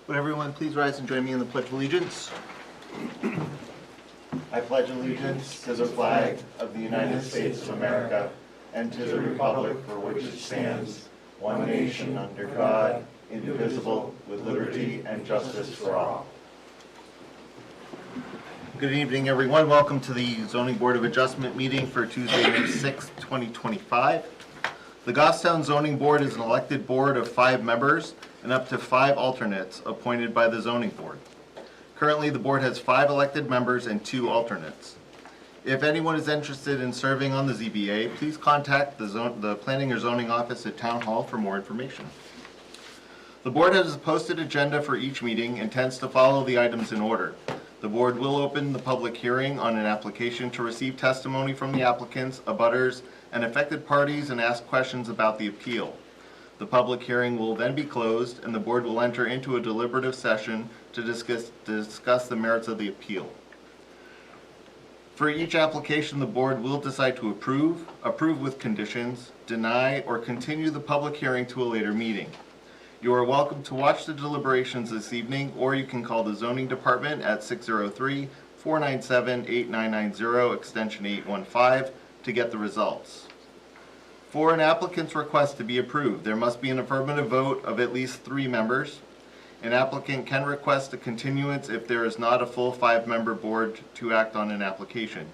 Would everyone please rise and join me in the Pledge of Allegiance? I pledge allegiance to the flag of the United States of America and to the republic for which it stands, one nation under God, indivisible, with liberty and justice for all. Good evening, everyone. Welcome to the Zoning Board of Adjustment meeting for Tuesday, May 6th, 2025. The Goffstown Zoning Board is an elected board of 5 members and up to 5 alternates appointed by the Zoning Board. Currently, the board has 5 elected members and 2 alternates. If anyone is interested in serving on the ZBA, please contact the Planning or Zoning Office at Town Hall for more information. The board has a posted agenda for each meeting and tends to follow the items in order. The board will open the public hearing on an application to receive testimony from the applicants, abutters, and affected parties and ask questions about the appeal. The public hearing will then be closed and the board will enter into a deliberative session to discuss the merits of the appeal. For each application, the board will decide to approve with conditions, deny, or continue the public hearing to a later meeting. You are welcome to watch the deliberations this evening, or you can call the zoning department at 603-497-8990, extension 815, to get the results. For an applicant's request to be approved, there must be an affirmative vote of at least 3 members. An applicant can request a continuance if there is not a full 5-member board to act on an application.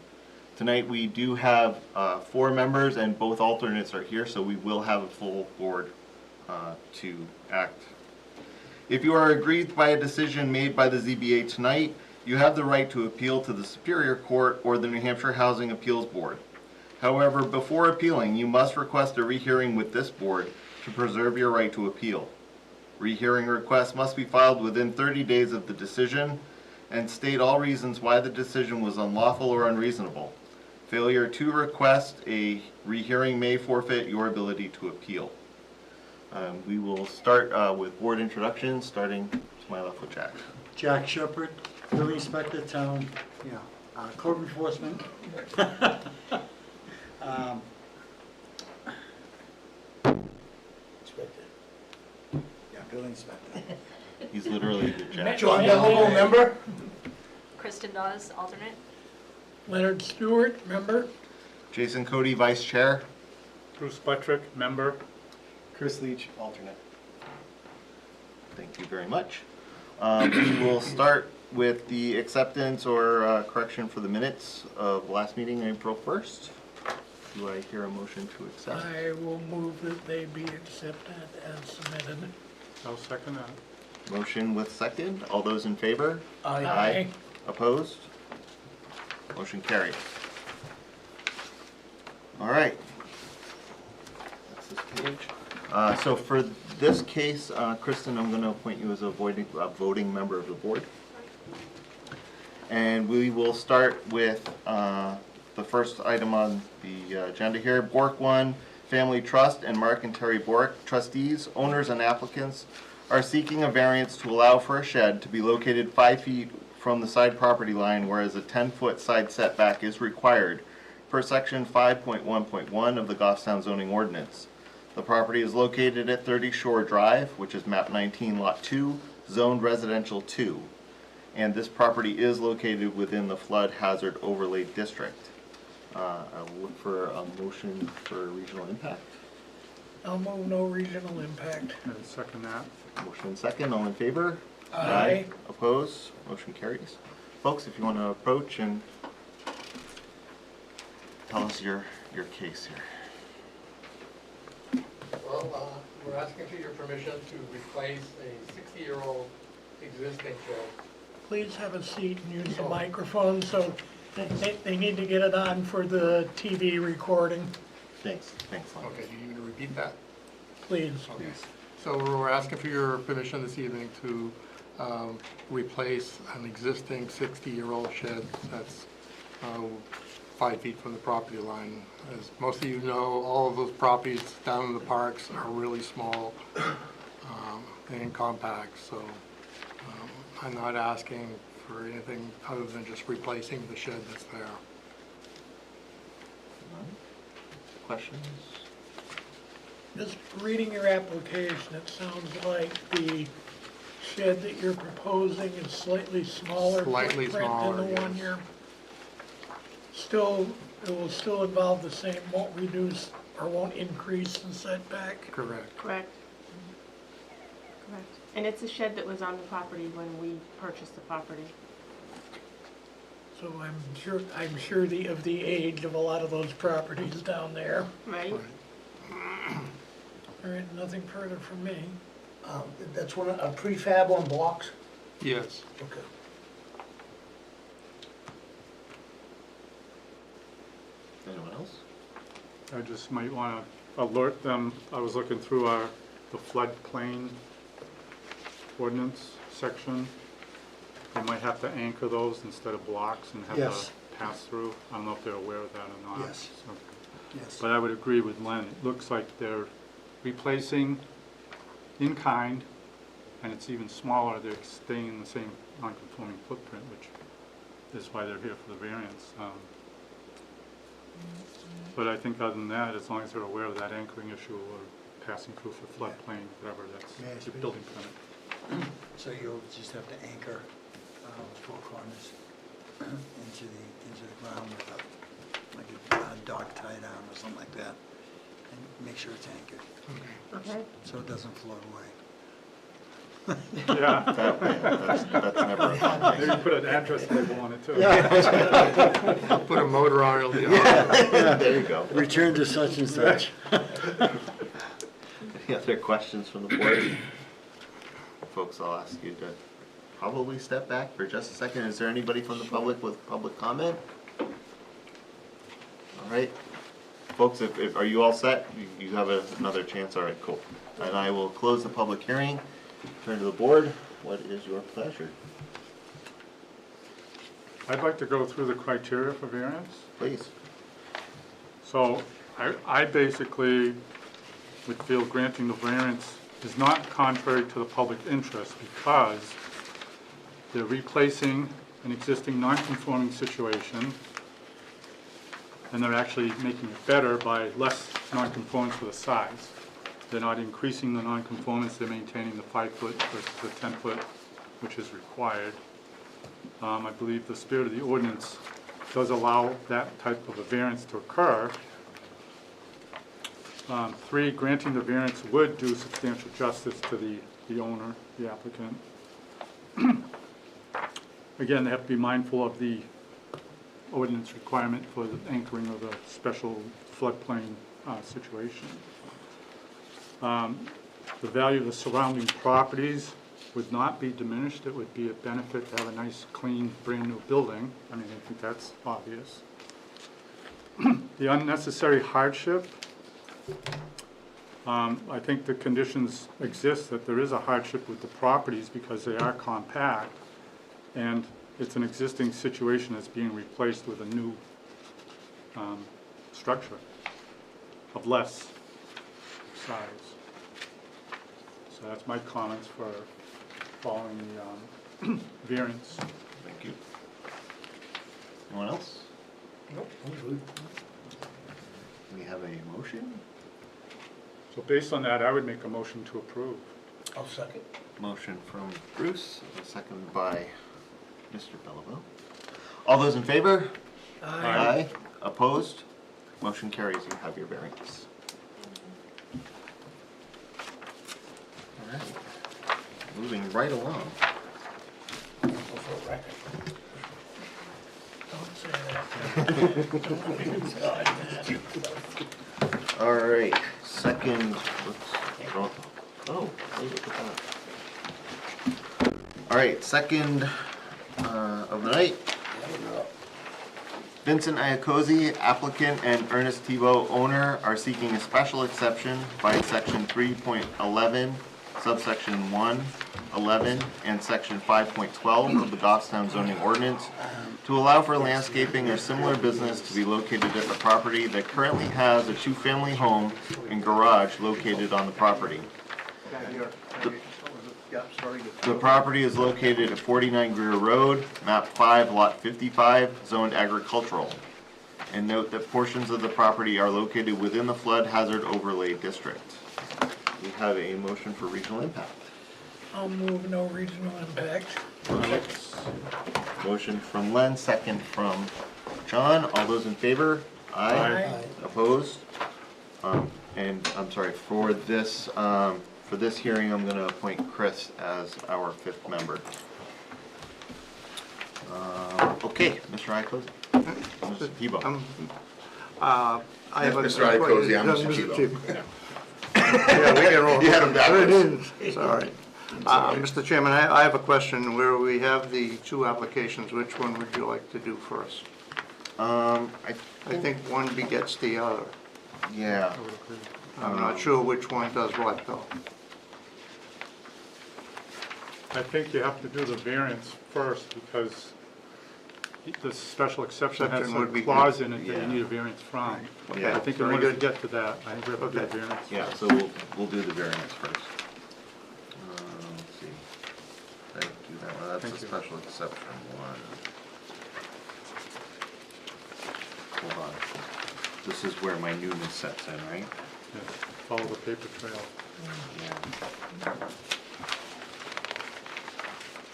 Tonight we do have 4 members and both alternates are here, so we will have a full board to act. If you are aggrieved by a decision made by the ZBA tonight, you have the right to appeal to the Superior Court or the New Hampshire Housing Appeals Board. However, before appealing, you must request a rehearing with this board to preserve your right to appeal. Rehearing requests must be filed within 30 days of the decision and state all reasons why the decision was unlawful or unreasonable. Failure to request a rehearing may forfeit your ability to appeal. We will start with board introductions, starting to my left with Jack. Jack Shepherd, Building Inspector, Town, Code Enforcement. Inspector. Yeah, Building Inspector. He's literally the Jack. John Delano, member. Kristen Dawes, alternate. Leonard Stewart, member. Jason Cody, Vice Chair. Bruce Buttrick, member. Chris Leach, alternate. Thank you very much. We will start with the acceptance or correction for the minutes of last meeting, April 1st. Do I hear a motion to accept? I will move that they be accepted as submitted. I'll second that. Motion with second. All those in favor? Aye. Opposed? Motion carried. All right. That's this page. So for this case, Kristen, I'm going to appoint you as a voting member of the board. And we will start with the first item on the agenda here. Bork 1 Family Trust and Mark and Terry Bork, trustees, owners, and applicants are seeking a variance to allow for a shed to be located 5 feet from the side property line, whereas a 10-foot side setback is required per section 5.1.1 of the Goffstown zoning ordinance. The property is located at 30 Shore Drive, which is map 19 lot 2, zoned residential 2. And this property is located within the flood hazard overlay district. I'll look for a motion for regional impact. I'll move no regional impact. I'll second that. Motion second, all in favor? Aye. Opposed? Motion carries. Folks, if you want to approach and tell us your case here. Well, we're asking for your permission to replace a 60-year-old existing shed. Please have a seat and use the microphone so they need to get it on for the TV recording. Thanks, Lon. Okay, do you need to repeat that? Please. Okay. So we're asking for your permission this evening to replace an existing 60-year-old shed that's 5 feet from the property line. As most of you know, all of those properties down in the parks are really small and compact, so I'm not asking for anything other than just replacing the shed that's there. Questions? Just reading your application, it sounds like the shed that you're proposing is slightly smaller Slightly footprint smaller, than the one yes. you're, still, it will still involve the same, won't reduce or won't increase the setback? Correct. Correct. Correct. And it's a shed that was on the property when we purchased the property. So I'm sure of the age of a lot of those properties down there. Right? Right. All right, nothing further from me. That's one, a prefab on blocks? Yes. Okay. Anyone else? I just might want to alert them, I was looking through the floodplain ordinance section. They might have to anchor those instead of blocks and have Yes. a pass-through. I don't know if they're aware of that or not. Yes. So- Yes. But I would agree with Len, it looks like they're replacing in kind, and it's even smaller, they're staying in the same non-conforming footprint, which is why they're here for the variance. But I think other than that, as long as they're aware of that anchoring issue or passing through for floodplain, whatever, May I that's the speak? building permit. So you'll just have to anchor four corners into the ground with like a dog tie down or something like that, and make sure it's anchored, Okay. so it doesn't float away. Yeah, That's never a fun thing. maybe put an address label on it too. I'll put a motor on it, it'll be on. There you go. Return to such and such. Any other questions from the board? Folks, I'll ask you to probably step back for just a second. Is there anybody from the public with public comment? All right. Folks, are you all set? You have another chance? All right, cool. And I will close the public hearing. Turn to the board. What is your pleasure? I'd like to go through the criteria for variance. Please. So I basically would feel granting the variance is not contrary to the public interest because they're replacing an existing non-conforming situation and they're actually making it better by less non-conformance for the size. They're not increasing the non-conformance, they're maintaining the 5-foot versus the 10-foot, which is required. I believe the spirit of the ordinance does allow that type of a variance to occur. 3, granting the variance would do substantial justice to the owner, the applicant. Again, they have to be mindful of the ordinance requirement for the anchoring of a special floodplain situation. The value of the surrounding properties would not be diminished. It would be a benefit to have a nice, clean, brand-new building. I mean, I think that's obvious. The unnecessary hardship, I think the conditions exist that there is a hardship with the properties because they are compact, and it's an existing situation that's being replaced with a new structure of less size. So that's my comments for following the variance. Thank you. Anyone else? Nope, I'm good. We have a motion. So based on that, I would make a motion to approve. I'll second. Motion from Bruce, a second by Mr. Belleville. All those in favor? Aye. Opposed? Motion carries. You have your variance. All right. Moving right along. Go for a record. Don't say that. All right, second, oh, look at that. All right, second of the night. Vincent Iacozi, applicant, and Ernest Tebow, owner, are seeking a special exception by section 3.11, subsection 111, and section 5.12 of the Goffstown zoning ordinance to allow for landscaping or similar business to be located at the property that currently has a two-family home and garage located on the property. The property is located at 49 Greer Road, map 5, lot 55, zoned agricultural. And note that portions of the property are located within the flood hazard overlay district. We have a motion for regional impact. I'll move no regional impact. Motion from Len, second from John. All those in favor? Aye. Opposed? And I'm sorry, for this hearing, I'm gonna appoint Chris as our 5th member. Okay, Mr. Iacozzi. Mr. Tebow. I have a Mr. Iacozzi, I'm Mr. Tebow. Yeah, we can roll. You had him backwards. Sorry. Mr. Chairman, I have a question. Where we have the 2 applications, which one would you like to do first? I I think one begets the other. yeah, I'm not sure which one does what, though. I think you have to do the variance first because the special exception has Exception would a be clause in it that yeah. you need a variance from. Okay, I think in very order to good. get to that, I think we have to do a Okay. variance. yeah, so we'll do the variance first. Let's see. Did I do that one? That's Thank a you. special exception one. Hold on. This is where my newness sets in, right? Yeah, follow the paper trail. Yeah.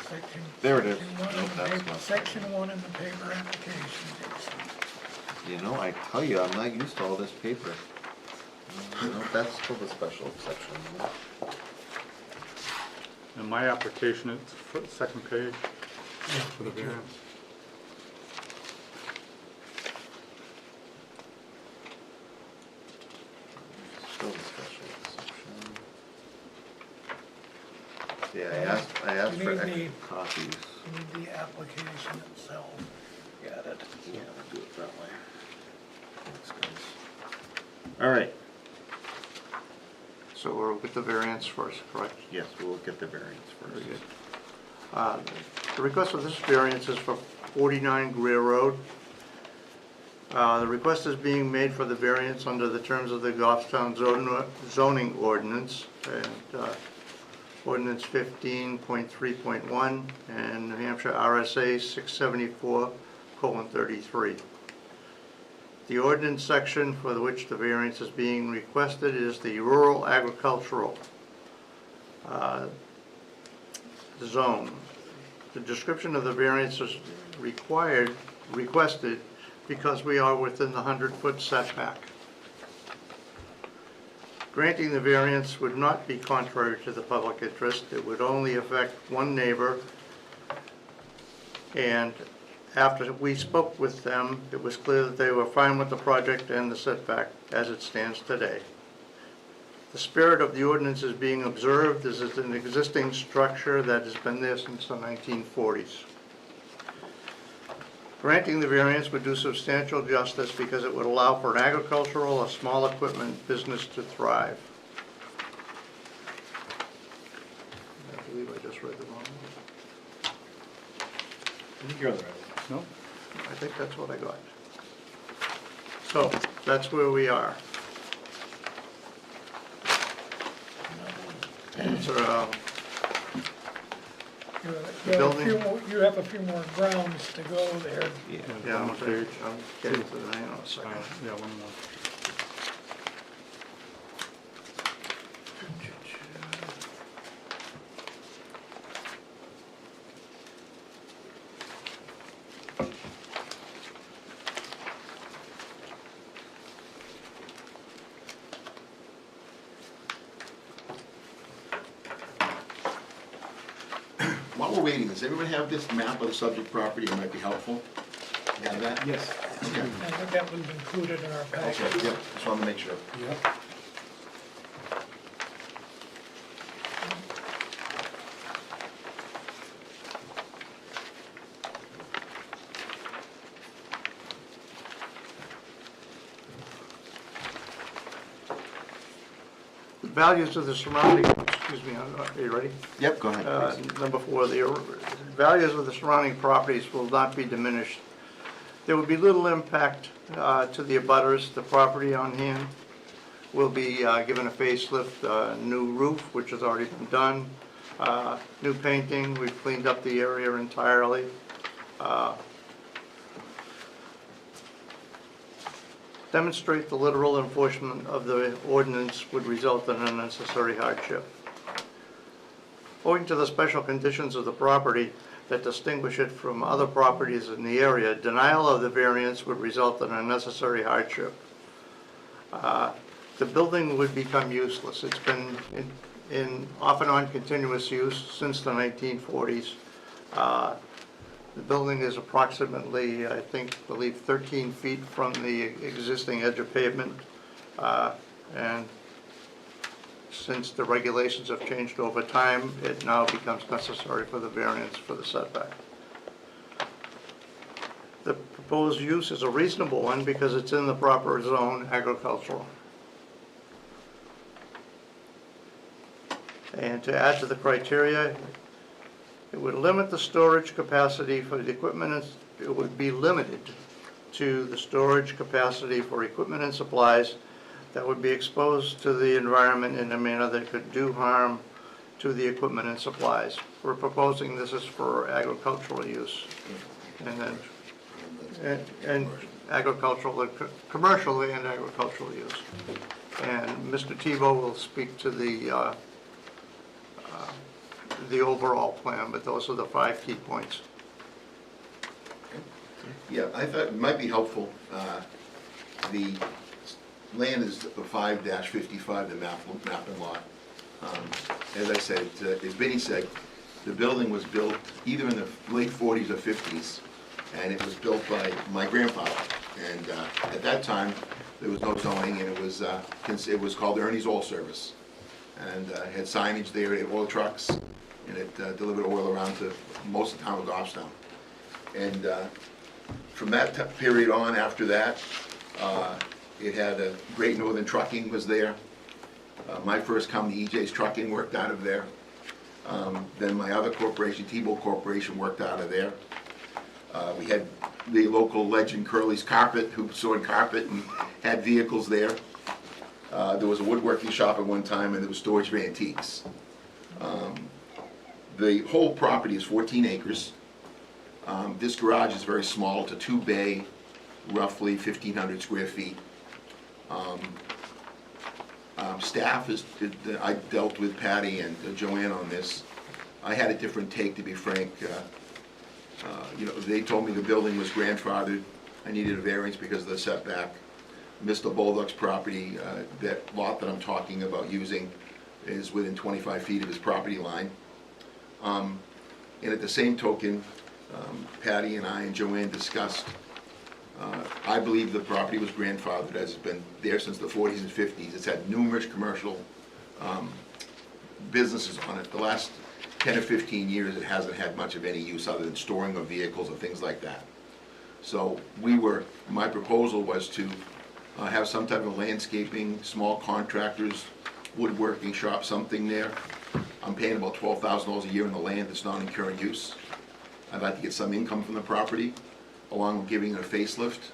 Section- There it is. section one in Nope, the that's paper- not- Section 1 in the paper application. You know, I tell you, I'm not used to all this paper. No, that's still the special exception. In my application, it's second page for the variance. Still the special exception. Yeah, I asked You for need extra the- copies. You need the application itself. Got it. Yeah, I'll do it that way. Thanks, guys. All right, So we'll get the variance first, correct? yes, we'll get the variance Very first. good. The request of this variance is for 49 Greer Road. The request is being made for the variance under the terms of the Goffstown zoning ordinance, and ordinance 15.3.1 and New Hampshire RSA 674:33. The ordinance section for which the variance is being requested is the rural agricultural zone. The description of the variance is requested because we are within the 100-foot setback. Granting the variance would not be contrary to the public interest. It would only affect one neighbor. And after we spoke with them, it was clear that they were fine with the project and the setback as it stands today. The spirit of the ordinance is being observed. This is an existing structure that has been there since the 1940s. Granting the variance would do substantial justice because it would allow for an agricultural or small equipment business to thrive. I believe I just read the wrong one. I think you're on the right. No? I think that's what I got. So, that's where we are. So, You have a few more grounds to go there. Yeah. yeah, One I'm more page. getting to the, hang on a second. Yeah, one more. While we're waiting, does everyone have this map of the subject property? It might be helpful. You have that? Yes. Okay. I think that was included in our package. Okay, yep, just wanted to make sure. The values of the surrounding, excuse me, are you ready? Yep, go ahead, please. Number 4, the values of the surrounding properties will not be diminished. There will be little impact to the abutters. The property on hand will be given a facelift, new roof, which has already been done, new painting. We've cleaned up the area entirely. Demonstrate the literal enforcement of the ordinance would result in unnecessary hardship. Owing to the special conditions of the property that distinguish it from other properties in the area, denial of the variance would result in unnecessary hardship. The building would become useless. It's been in off and on continuous use since the 1940s. The building is approximately, I believe 13 feet from the existing edge of pavement. And since the regulations have changed over time, it now becomes necessary for the variance for the setback. The proposed use is a reasonable one because it's in the proper zone, agricultural. And to add to the criteria, it would limit the storage capacity for the equipment, it would be limited to the storage capacity for equipment and supplies that would be exposed to the environment in a manner that could do harm to the equipment and supplies. We're proposing this is for agricultural use. And then, and agricultural, commercial and agricultural use. And Mr. Tebow will speak to the overall plan, but those are the 5 key points. Yeah, I thought it might be helpful, the land is the 5-55, the mapping lot. As I said, as Benny said, the building was built either in the late 40s or 50s, and it was built by my grandfather. And at that time, there was no zoning, and it was called Ernie's Oil Service. And had signage there, it had oil trucks, and it delivered oil around to most of the town of Goffstown. And from that period on, after that, it had a Great Northern Trucking was there. My first company, EJ's Trucking, worked out of there. Then my other corporation, Tebow Corporation, worked out of there. We had the local legend Curly's Carpet, who sewed carpet and had vehicles there. There was a woodworking shop at one time, and there was storage of antiques. The whole property is 14 acres. This garage is very small. It's a 2-bay, roughly 1,500 square feet. Staff I dealt with Patty and Joanne on this. I had a different take, to be frank. They told me the building was grandfathered. I needed a variance because of the setback. Mr. Bolduc's property, that lot that I'm talking about using, is within 25 feet of his property line. And at the same token, Patty and I and Joanne discussed, I believe the property was grandfathered, as it's been there since the 40s and 50s. It's had numerous commercial businesses on it. The last 10 or 15 years, it hasn't had much of any use other than storing of vehicles or things like that. So my proposal was to have some type of landscaping, small contractors, woodworking shop, something there. I'm paying about $12,000 a year in the land that's not in current use. I'd like to get some income from the property, along with giving it a facelift.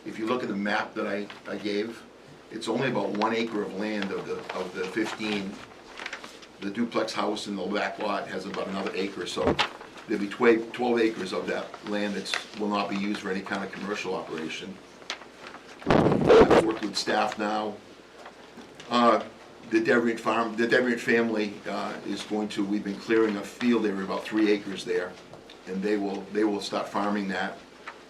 If you look at the map that I gave, it's only about 1 acre of land of the 15. The duplex house in the back lot has about another acre, so there'll be 12 acres of that land that will not be used for any kind of commercial operation. I've worked with staff now. The Deviant family we've been clearing a field area, about 3 acres there, and they will start farming that.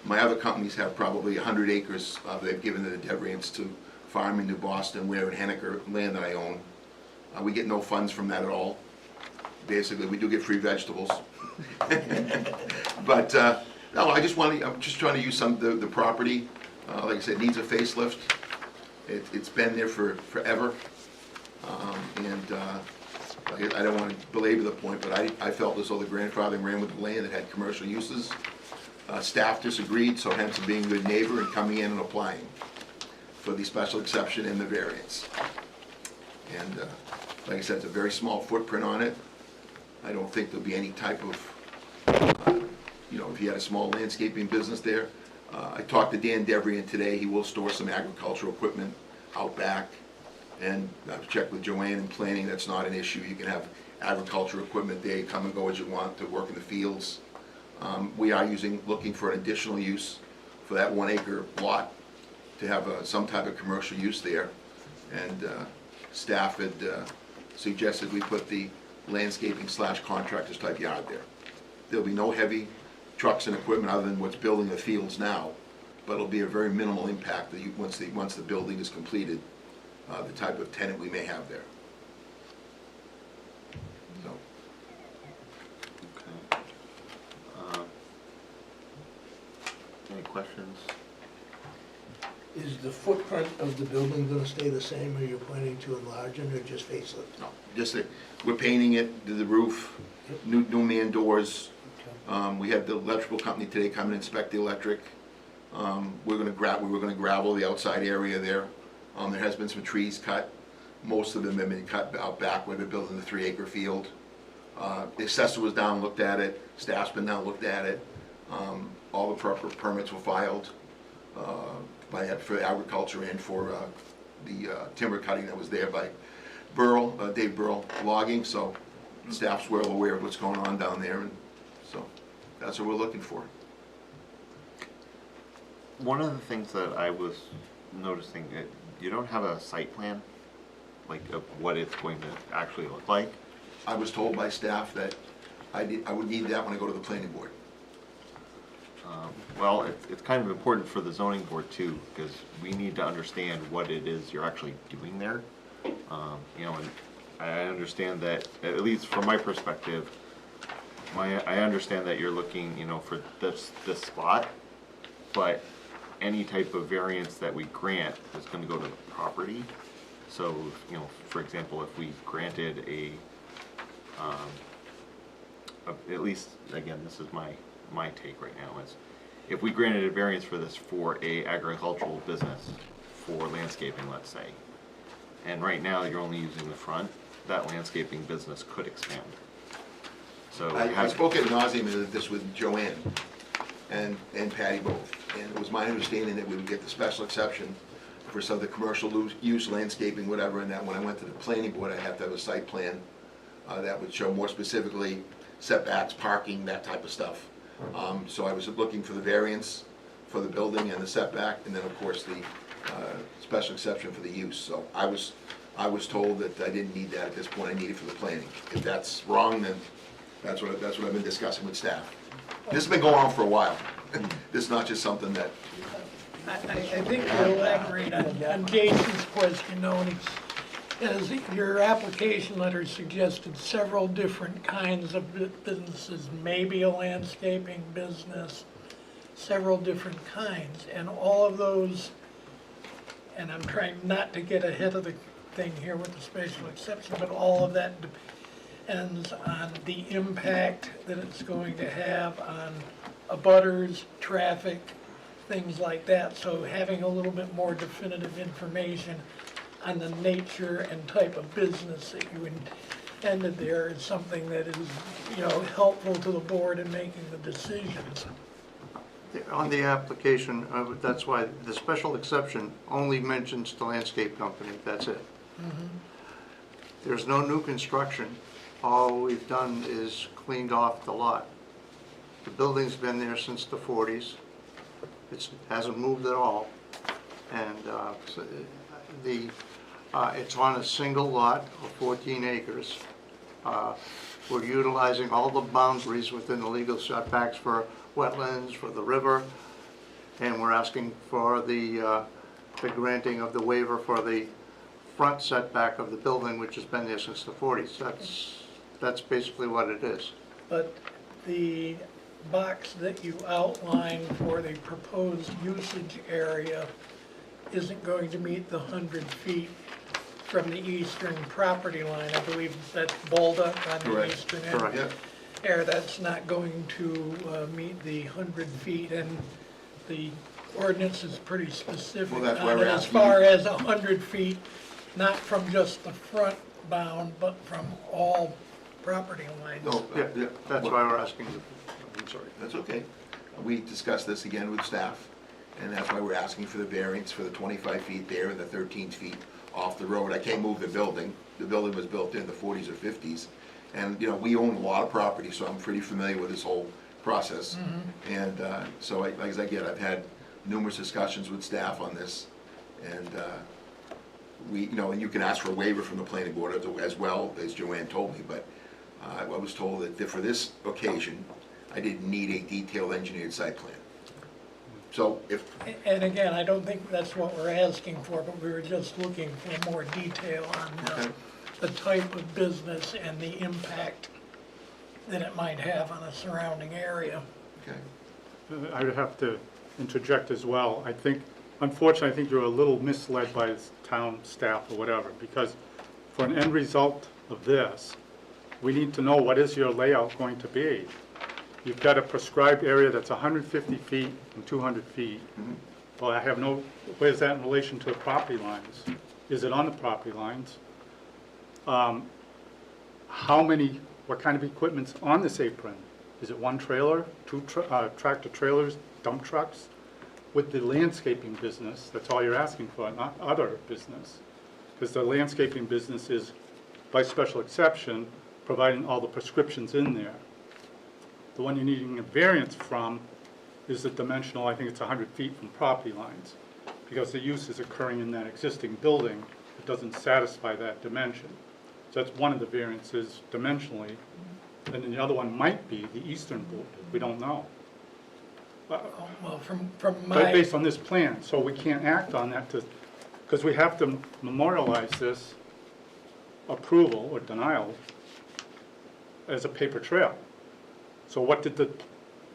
My other companies have probably 100 acres they've given to the Deviants to farm in New Boston, Ware and Henniker, land that I own. We get no funds from that at all. Basically, we do get free vegetables. But no, I'm just trying to use the property. Like I said, needs a facelift. It's been there forever. I don't want to belabor the point, but I felt as though the grandfather ran with the land that had commercial uses. Staff disagreed, so hence being a good neighbor and coming in and applying for the special exception and the variance. And like I said, it's a very small footprint on it. I don't think there'll be any type of, if you had a small landscaping business there. I talked to Dan Deviant today. He will store some agricultural equipment out back. And I've checked with Joanne in planning. That's not an issue. You can have agricultural equipment there. You come and go as you want to work in the fields. We are looking for an additional use for that 1 acre lot to have some type of commercial use there. And staff had suggested we put the landscaping / contractors type yard there. There'll be no heavy trucks and equipment other than what's building the fields now, but it'll be a very minimal impact that once the building is completed, the type of tenant we may have there. So, Okay. Any questions? Is the footprint of the building gonna stay the same, or you're planning to enlarge it, or just facelift? no, just that, we're painting it, the roof, new man doors. We had the electrical company today come and inspect the electric. We were gonna gravel the outside area there. There has been some trees cut. Most of them have been cut out back where they're building the 3-acre field. The assessor was down, looked at it, staff's been down, looked at it. All the proper permits were filed for agriculture and for the timber cutting that was there by Dave Burl Logging, so staff's well aware of what's going on down there, and so that's what we're looking for. One of the things that I was noticing, you don't have a site plan, like of what it's going to actually look like. I was told by staff that I would need that when I go to the planning board. Well, it's kind of important for the zoning board too, because we need to understand what it is you're actually doing there. You know, and I understand that, at least from my perspective, I understand that you're looking, you know, for this spot, but any type of variance that we grant is gonna go to the property. So, you know, for example, if we granted at least, again, this is my take right now, is if we granted a variance for this for a agricultural business, for landscaping, let's say, and right now you're only using the front, that landscaping business could expand. So I spoke at nauseam of this with Joanne and Patty both, and it was my understanding that we would get the special exception for some of the commercial use, landscaping, whatever, and that when I went to the planning board, I have to have a site plan that would show more specifically setbacks, parking, that type of stuff. So I was looking for the variance for the building and the setback, and then of course the special exception for the use. So I was told that I didn't need that at this point, I need it for the planning. If that's wrong, then that's what I've been discussing with staff. This has been going on for a while. This is not just something that, I think to elaborate on Jason's question, though, as your application letter suggested several different kinds of businesses, maybe a landscaping business, several different kinds, and all of those, and I'm trying not to get ahead of the thing here with the special exception, but all of that depends on the impact that it's going to have on abutters, traffic, things like that. So having a little bit more definitive information on the nature and type of business that you intended there is something that is, you know, helpful to the board in making the decisions. On the application, that's why the special exception only mentions the landscape company, that's it. There's no new construction. All we've done is cleaned off the lot. The building's been there since the 40s. It hasn't moved at all. And it's on a single lot of 14 acres. We're utilizing all the boundaries within the legal setbacks for wetlands, for the river, and we're asking for the granting of the waiver for the front setback of the building, which has been there since the 40s. That's basically what it is. But the box that you outlined for the proposed usage area isn't going to meet the 100 feet from the eastern property line. I believe that's Baldock on the Correct. eastern end. Correct. yeah, There, that's not going to meet the 100 feet, and the ordinance is pretty specific Well, that's why on we're it as asking far you- as 100 feet, not from just the front bound, but from all property lines. no, Yeah, that's why we're asking. I'm sorry, that's okay. We discussed this again with staff, and that's why we're asking for the variance for the 25 feet there and the 13 feet off the road. I can't move the building. The building was built in the 40s or 50s. And, you know, we own a lot of property, so I'm pretty familiar with this whole process. And so, like as I get, I've had numerous discussions with staff on this. And we, you know, and you can ask for a waiver from the planning board as well, as Joanne told me, but I was told that for this occasion, I didn't need a detailed engineered site plan. So if, And again, I don't think that's what we're asking for, but we were just looking for more detail on Okay. the type of business and the impact that it might have on a surrounding area. okay, I would have to interject as well. I think, unfortunately, I think you're a little misled by the town staff or whatever, because for an end result of this, we need to know what is your layout going to be. You've got a prescribed area that's 150 feet and 200 feet. Well, I have no, where's that in relation to the property lines? Is it on the property lines? How many, what kind of equipment's on this apron? Is it one trailer, two tractor trailers, dump trucks? With the landscaping business, that's all you're asking for, not other business. Because the landscaping business is, by special exception, providing all the prescriptions in there. The one you're needing a variance from is the dimensional, I think it's 100 feet from property lines. Because the use is occurring in that existing building, it doesn't satisfy that dimension. So that's one of the variances dimensionally. And then the other one might be the eastern border, we don't know. Well, from But my, based on this plan, so we can't act on that because we have to memorialize this approval or denial as a paper trail. So what did the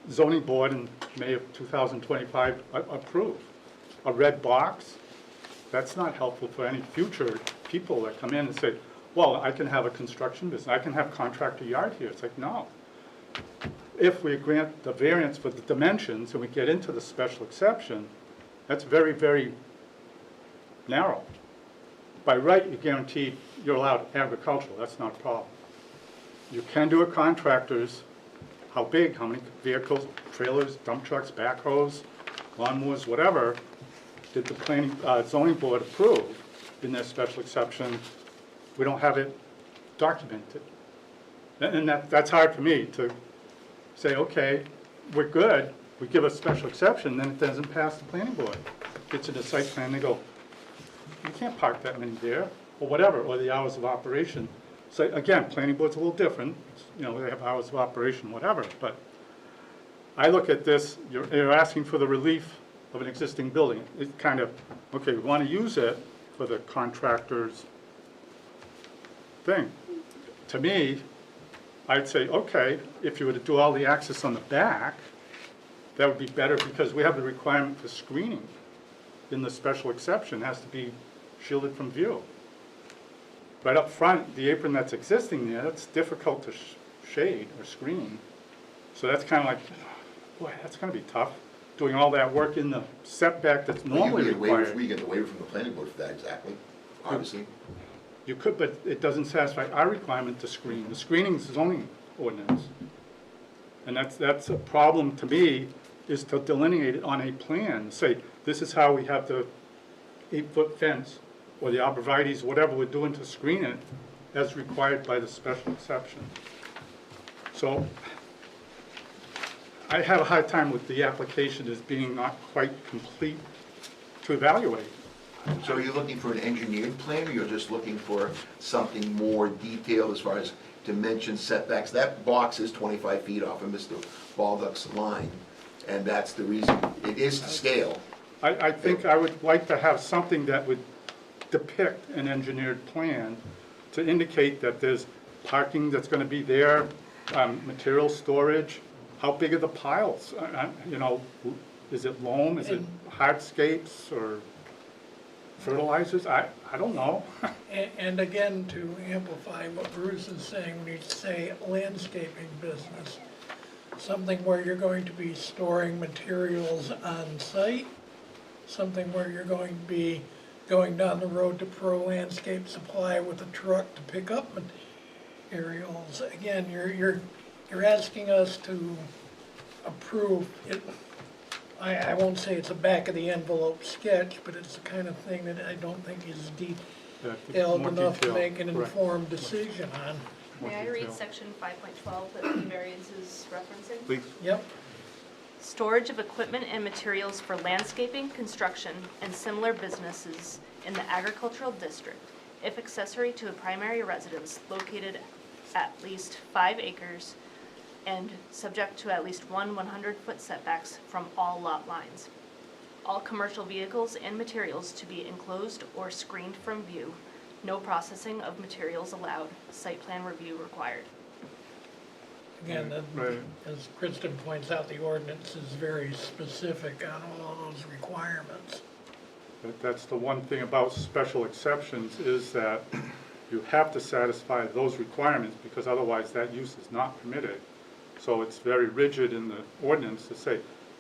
zoning board in May of 2025 approve? A red box? That's not helpful for any future people that come in and say, well, I can have a construction business, I can have contractor yard here. It's like, no. If we grant the variance for the dimensions and we get into the special exception, that's very, very narrow. By right, you guarantee you're allowed agricultural, that's not a problem. You can do a contractor's, how big, how many vehicles, trailers, dump trucks, backhoes, lawnmowers, whatever, did the planning, zoning board approve in their special exception? We don't have it documented. And that's hard for me to say, okay, we're good, we give a special exception, then it doesn't pass the planning board. Gets in the site plan, they go, you can't park that many there, or whatever, or the hours of operation. So again, planning board's a little different, you know, they have hours of operation, whatever, but I look at this, you're asking for the relief of an existing building. It's kind of, okay, we want to use it for the contractor's thing. To me, I'd say, okay, if you were to do all the access on the back, that would be better because we have the requirement for screening in the special exception. It has to be shielded from view. Right up front, the apron that's existing there, that's difficult to shade or screen. So that's kind of like, boy, that's going to be tough, doing all that work in the setback that's normally required. we get the waiver from the planning board for that, exactly, obviously. You could, but it doesn't satisfy our requirement to screen. The screening is zoning ordinance. And that's a problem to me, is to delineate it on a plan. Say, this is how we have the 8-foot fence, or the arborvitae's, whatever we're doing to screen it, as required by the special exception. So, I have a hard time with the application as being not quite complete to evaluate. So are you looking for an engineered plan, or you're just looking for something more detailed as far as dimensions, setbacks? That box is 25 feet off of Mr. Baldock's line, and that's the reason, it is to scale. I think I would like to have something that would depict an engineered plan to indicate that there's parking that's going to be there, material storage, how big are the piles? You know, is it loam, is it hardscapes, or fertilizers? I don't know. and again, to amplify what Bruce is saying, when you say landscaping business, something where you're going to be storing materials on site, something where you're going to be going down the road to Pro Landscape Supply with a truck to pick up materials. Again, you're asking us to approve it. I won't say it's a back of the envelope sketch, but it's the kind of thing that I don't think is detailed enough to make an informed decision on. May I read section 5.12 that the variance is referencing? Please. Yep. Storage of equipment and materials for landscaping, construction, and similar businesses in the agricultural district, if accessory to a primary residence located at least 5 acres and subject to at least one 100-foot setbacks from all lot lines. All commercial vehicles and materials to be enclosed or screened from view. No processing of materials allowed. Site plan review required. Again, Right. as Kristen points out, the ordinance is very specific on all of those requirements. That's the one thing about special exceptions, is that you have to satisfy those requirements, because otherwise that use is not permitted. So it's very rigid in the ordinance to say,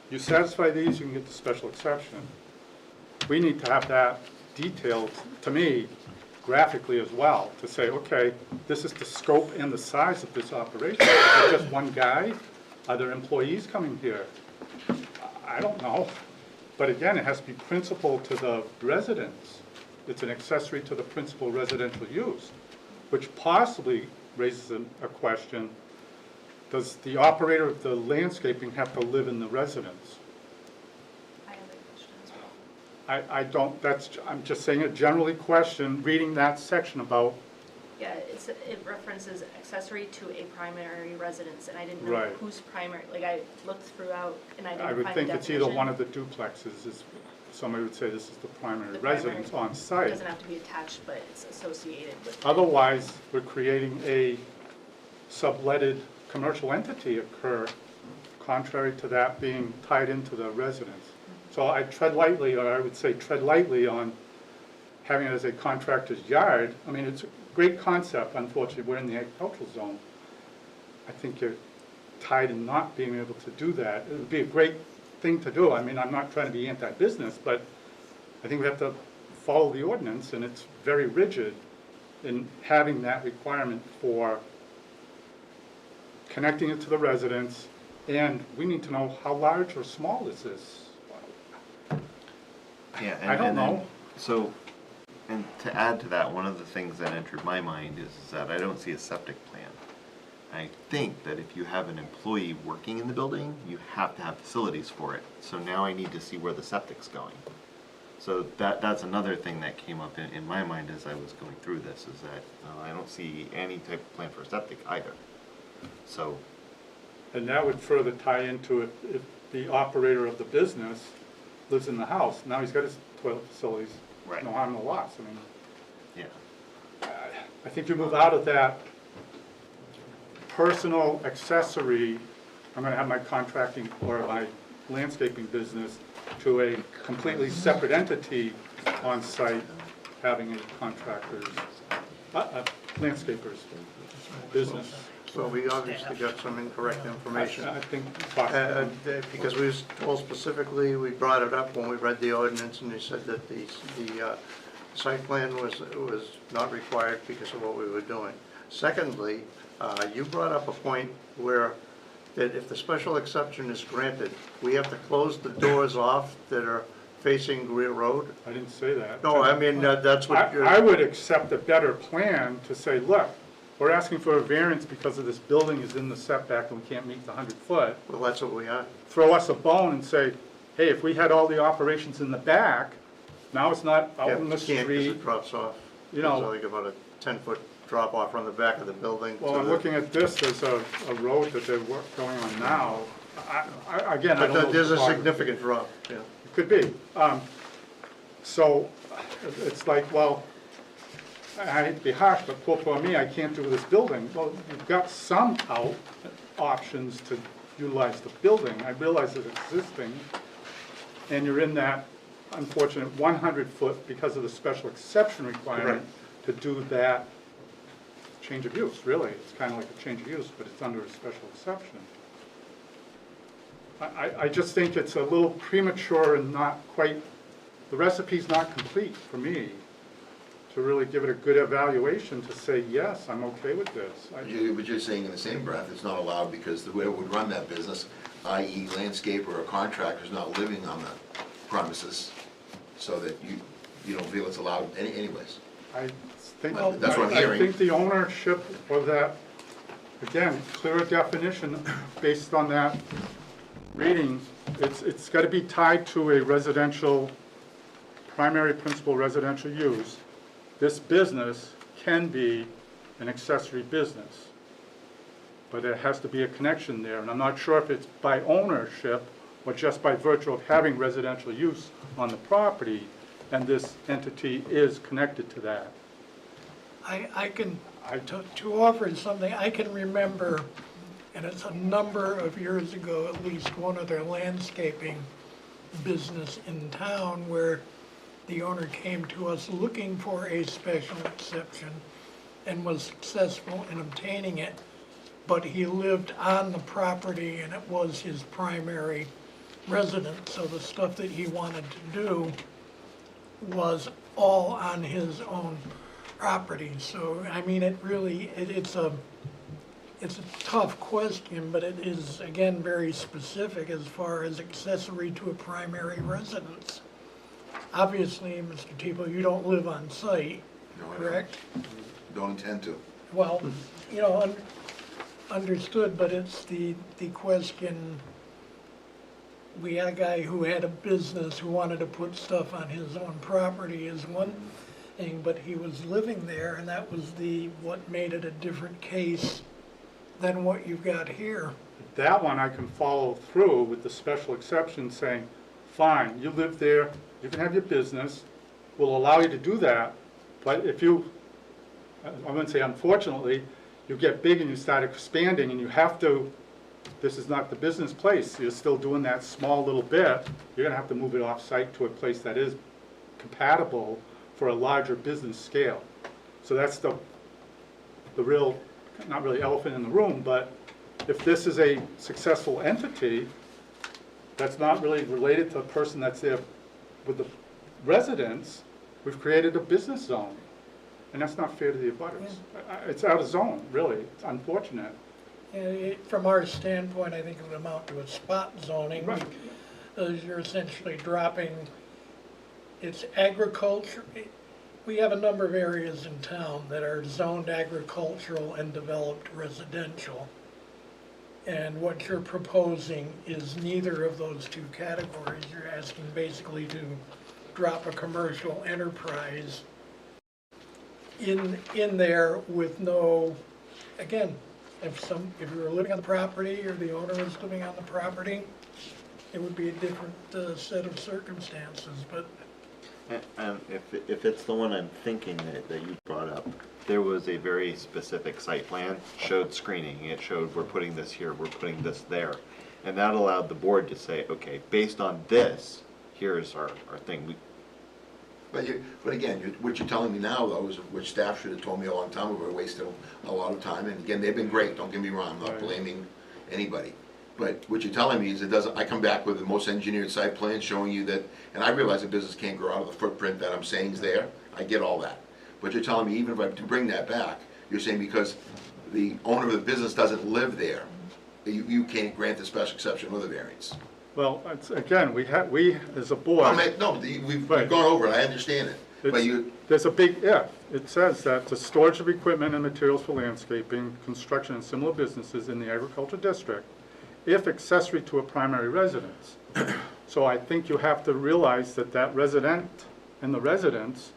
you satisfy these, you can get the special exception. We need to have that detailed, to me, graphically as well, to say, okay, this is the scope and the size of this operation. Is it just one guy? Are there employees coming here? I don't know. But again, it has to be principal to the residents. It's an accessory to the principal residential use, which possibly raises a question: does the operator of the landscaping have to live in the residence? I have a question as well. I don't, I'm just saying a generally question, reading that section about, Yeah, it references accessory to a primary residence, and I didn't know Right. whose primary, like I looked throughout and I I didn't would find a think definition. it's either one of the duplexes, is, somebody would say this is the primary The primary. residence on It site. doesn't have to be attached, but it's associated with. Otherwise, we're creating a subletted commercial entity occur, contrary to that being tied into the residence. So I tread lightly, or I would say tread lightly on having it as a contractor's yard. I mean, it's a great concept. Unfortunately, we're in the agricultural zone. I think you're tied in not being able to do that. It would be a great thing to do. I mean, I'm not trying to be anti-business, but I think we have to follow the ordinance, and it's very rigid in having that requirement for connecting it to the residents, and we need to know how large or small is this? Yeah, I don't know. So, and to add to that, one of the things that entered my mind is that I don't see a septic plan. I think that if you have an employee working in the building, you have to have facilities for it. So now I need to see where the septic's going. So that's another thing that came up in my mind as I was going through this, is that I don't see any type of plan for a septic either. So, And that would further tie into if the operator of the business lives in the house. Now he's got his toilet facilities, Right. no harm, no loss. I mean, yeah. I think you move out of that personal accessory, I'm gonna have my contracting or my landscaping business, to a completely separate entity on site, having a contractor's, landscapers business. So we obviously got some incorrect information. I think possibly. Because we was told specifically, we brought it up when we read the ordinance, and they said that the site plan was not required because of what we were doing. Secondly, you brought up a point where that if the special exception is granted, we have to close the doors off that are facing Greer Road. I didn't say that. No, I mean, that's what you're... I would accept a better plan to say, look, we're asking for a variance because of this building is in the setback and we can't meet the 100-foot. Well, that's what we are. Throw us a bone and say, hey, if we had all the operations in the back, now it's not out Yeah, in the you can't 'cause street. it drops off. You know- It's like about a 10-foot drop off from the back of the building. Well, to I'm the- looking at this, there's a road that they're going on now. Again, I don't know. But there's a the topography. significant drop, yeah. It could be. So it's like, well, I hate to be harsh, but poor for me, I can't do this building. Well, you've got some options to utilize the building. I realize it's existing, and you're in that unfortunate 100-foot because of the special exception requirement to do that change of use, really. It's kind of like a change of use, but it's under a special exception. I just think it's a little premature and not quite, the recipe's not complete for me to really give it a good evaluation to say, yes, I'm okay with this. But you're saying in the same breath, it's not allowed because whoever would run that business, i.e. landscaper or contractor, is not living on the premises, so that you don't feel it's allowed anyways. I think, Well, that's what I'm I hearing. think the ownership of that, again, clearer definition based on that reading, it's got to be tied to a residential, primary principal residential use. This business can be an accessory business. but there has to be a connection there, and I'm not sure if it's by ownership or just by virtue of having residential use on the property, and this entity is connected to that. To offer something, I can remember, and it's a number of years ago, at least one other landscaping business in town where the owner came to us looking for a special exception and was successful in obtaining it, but he lived on the property and it was his primary residence, so the stuff that he wanted to do was all on his own property. So, I mean, it's a tough question, but it is, again, very specific as far as accessory to a primary residence. Obviously, Mr. Tebow, you don't live on site, No, I don't. correct? Don't intend to. Well, understood, but it's the question, we had a guy who had a business who wanted to put stuff on his own property is one thing, but he was living there, and that was what made it a different case than what you've got here. That one I can follow through with the special exception saying, fine, you live there, you can have your business, we'll allow you to do that, but if you, I wouldn't say unfortunately, you get big and you start expanding and you have to, this is not the business place, you're still doing that small little bit, you're gonna have to move it off-site to a place that is compatible for a larger business scale. So that's the real, not really elephant in the room, but if this is a successful entity that's not really related to a person that's there with the residents, we've created a business zone. And that's not fair to the abutters. It's out of zone, really. It's unfortunate. From our standpoint, I think it would amount to a spot zoning. Right. Because you're essentially dropping, it's agriculture. We have a number of areas in town that are zoned agricultural and developed residential. And what you're proposing is neither of those two categories. You're asking basically to drop a commercial enterprise in there with no, again, if you were living on the property or the owner was living on the property, it would be a different set of circumstances, but. If it's the one I'm thinking that you brought up, there was a very specific site plan, showed screening, it showed we're putting this here, we're putting this there. And that allowed the board to say, okay, based on this, here's our thing. But again, what you're telling me now, though, is which staff should have told me a long time ago, we're wasting a lot of time, and again, they've been great, don't get me wrong, I'm not blaming anybody. But what you're telling me is I come back with the most engineered site plan showing you that, and I realize the business can't grow out of the footprint that I'm saying is there, I get all that. But you're telling me, even if I to bring that back, you're saying because the owner of the business doesn't live there, you can't grant the special exception or the variance. Well, again, we as a board. We've Right. gone over it, I understand it. But There's a big if. It says that the storage of equipment and materials for landscaping, construction, and similar businesses in the agriculture district, if accessory to a primary residence. So I think you have to realize that resident and the residents,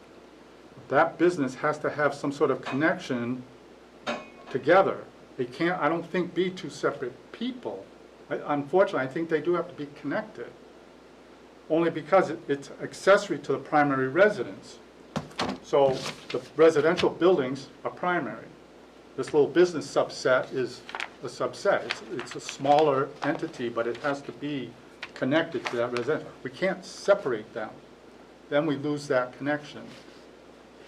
that business has to have some sort of connection together. They can't, I don't think, be two separate people. Unfortunately, I think they do have to be connected. Only because it's accessory to the primary residence. So the residential buildings are primary. This little business subset is a subset. It's a smaller entity, but it has to be connected to that residential. We can't separate them. Then we lose that connection.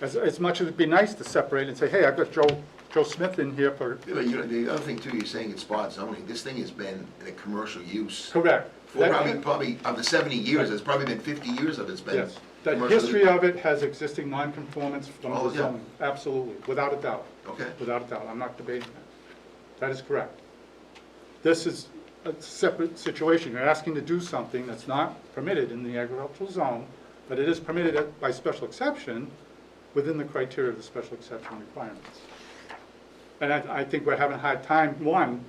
As much as it'd be nice to separate and say, hey, I've got Joe Smith in here for. Yeah, but the other thing too, you're saying it's spot zoning. This thing has been in a commercial use. Correct. For probably of the 70 years, it's probably been 50 years of it's been. Yes. The commercial. history of it has existing non-conformance from Oh, the yeah. zoning. Absolutely, without a doubt. Okay. Without a doubt. I'm not debating that. That is correct. This is a separate situation. You're asking to do something that's not permitted in the agricultural zone, but it is permitted by special exception within the criteria of the special exception requirements. And I think we're having a hard time, one,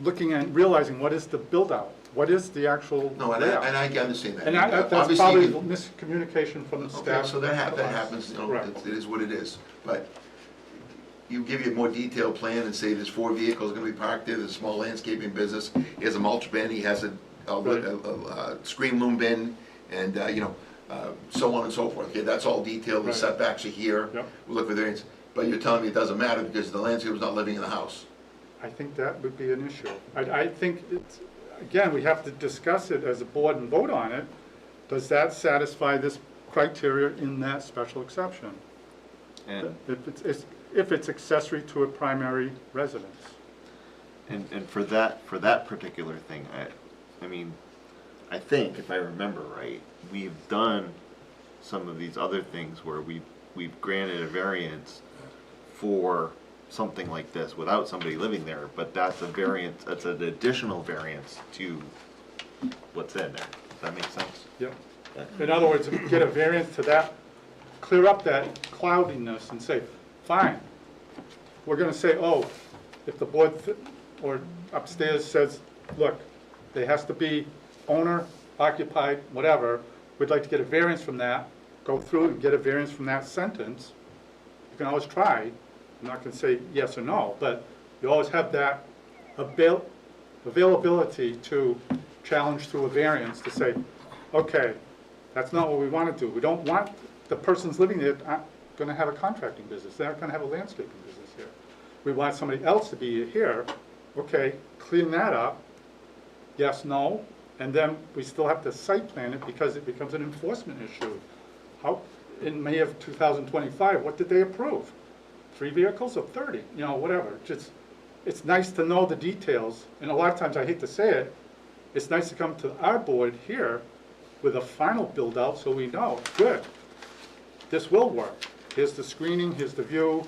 looking and realizing what is the build-out? What is the actual No, and layout? I understand that. And that's Obviously, probably you- miscommunication from the Okay, staff. so that happens, you know, Right. it is what it is. But you give you a more detailed plan and say there's 4 vehicles gonna be parked there, there's a small landscaping business, he has a mulch bin, he has a screen loom bin, and, so on and so forth. Okay, that's all detailed, the Right. setbacks are here, Yep. we look for variance, but you're telling me it doesn't matter because the landscaper's not living in the house. I think that would be an issue. I think it's, again, we have to discuss it as a board and vote on it. Does that satisfy this criteria in that special exception? And, If it's accessory to a primary residence. and for that particular thing, I mean, I think, if I remember right, we've done some of these other things where we've granted a variance for something like this without somebody living there, but that's a variance, that's an additional variance to what's in there. Does that make sense? Yep. In other words, get a variance to that, clear up that cloudiness and say, fine. We're gonna say, oh, if the board or upstairs says, look, there has to be owner, occupied, whatever, we'd like to get a variance from that, go through and get a variance from that sentence. You can always try. I'm not gonna say yes or no, but you always have that availability to challenge through a variance to say, okay, that's not what we want to do. We don't want the persons living there going to have a contracting business. They're not going to have a landscaping business here. We want somebody else to be here. Okay, clean that up. Yes, no, and then we still have to site plan it because it becomes an enforcement issue. How, in May of 2025, what did they approve? 3 vehicles or 30? You know, whatever. Just, it's nice to know the details, and a lot of times, I hate to say it, it's nice to come to our board here with a final build-out so we know, good, this will work. Here's the screening, here's the view,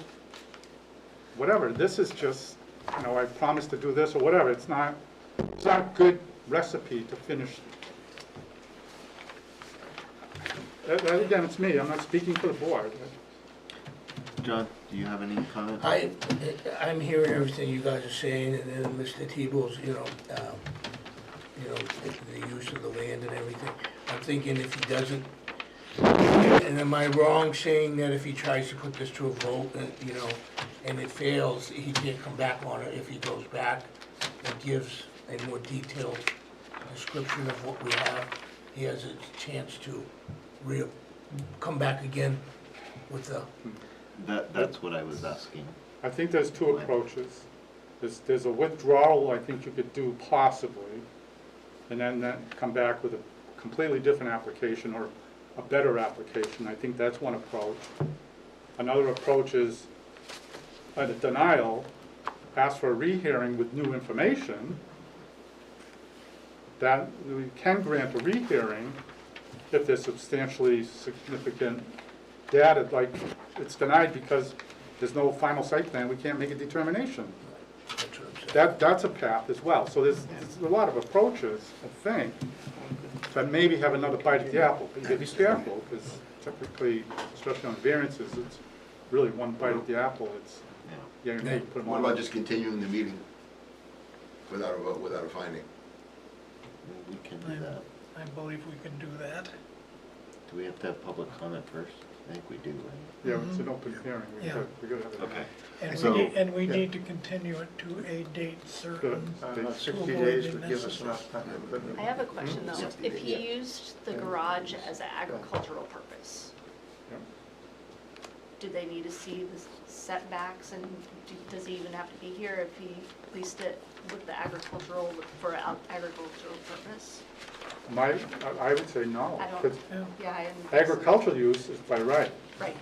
whatever. This is just, I promised to do this or whatever. It's not a good recipe to finish. Again, it's me, I'm not speaking for the board. John, do you have any comment? I'm hearing everything you guys are saying, and then Mr. Tebow's, the use of the land and everything. I'm thinking if he doesn't, and am I wrong saying that if he tries to put this to a vote, and it fails, he can't come back on it if he goes back and gives a more detailed description of what we have? He has a chance to come back again with the... That's what I was asking. I think there's 2 approaches. There's a withdrawal I think you could do possibly, and then come back with a completely different application or a better application. I think that's one approach. Another approach is a denial, ask for a rehearing with new information. That we can grant a rehearing if there's substantially significant data, like it's denied because there's no final site plan, we can't make a determination. That's what I'm saying. That's a path as well. So there's a lot of approaches, I think, that maybe have another bite at the apple. But you gotta be careful, because typically, especially on variances, it's really one bite at the apple. It's, yeah, you may put them What on. about just continuing the meeting without a vote, without a finding? We can do that. I believe we can do that. Do we have to have public comment first? I think we do, right? Yeah, it's an open hearing. We Yeah. gotta have it. Okay. And we So- need to continue it to a date certain. Good. 60 days would give us enough time. I have a question though. If he used the garage as an agricultural purpose, Yeah. do they need to see the setbacks and does he even have to be here if he leased it with the agricultural, for agricultural purpose? I would say no. I don't- 'Cause Yeah, I understand. agricultural use is by right. Right.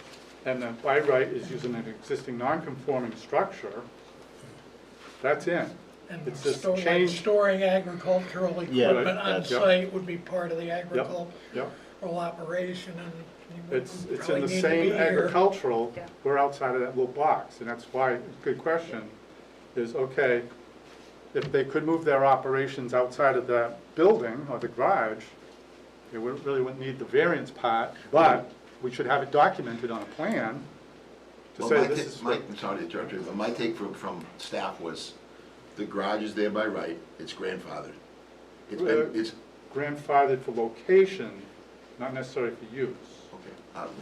And then by right is using an existing non-conforming structure. That's in. And It's just like changed. storing agricultural Yeah, equipment on Yep. site would be part of the agricultural Yep. operation, and you would It's in probably the need to same be here. agricultural, Yeah. we're outside of that little box. And that's why, good question, is, okay, if they could move their operations outside of that building or the garage, they really wouldn't need the variance part, but we should have it documented on a plan to Well, say this is. I'm sorry to interrupt you, but my take from staff was, the garage is there by right, it's grandfathered. It's Well, been, it's, Grandfathered for location, not necessarily for use.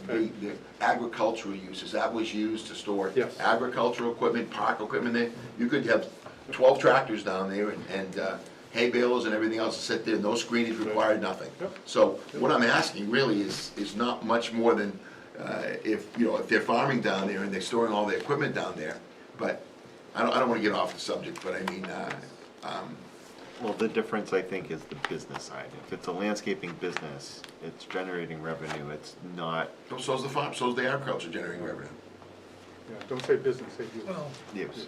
The agricultural uses, that was used to store Yes. agricultural equipment, park equipment there. You could have 12 tractors down there and hay balers and everything else to sit there, no screenage required, nothing. Yep. So what I'm asking really is not much more than, if they're farming down there and they're storing all their equipment down there, but I don't wanna get off the subject, but I mean, Well, the difference, I think, is the business side. If it's a landscaping business, it's generating revenue, it's not so's the farm, so's the agriculture generating revenue. Yeah, don't say business, say use. Well, use.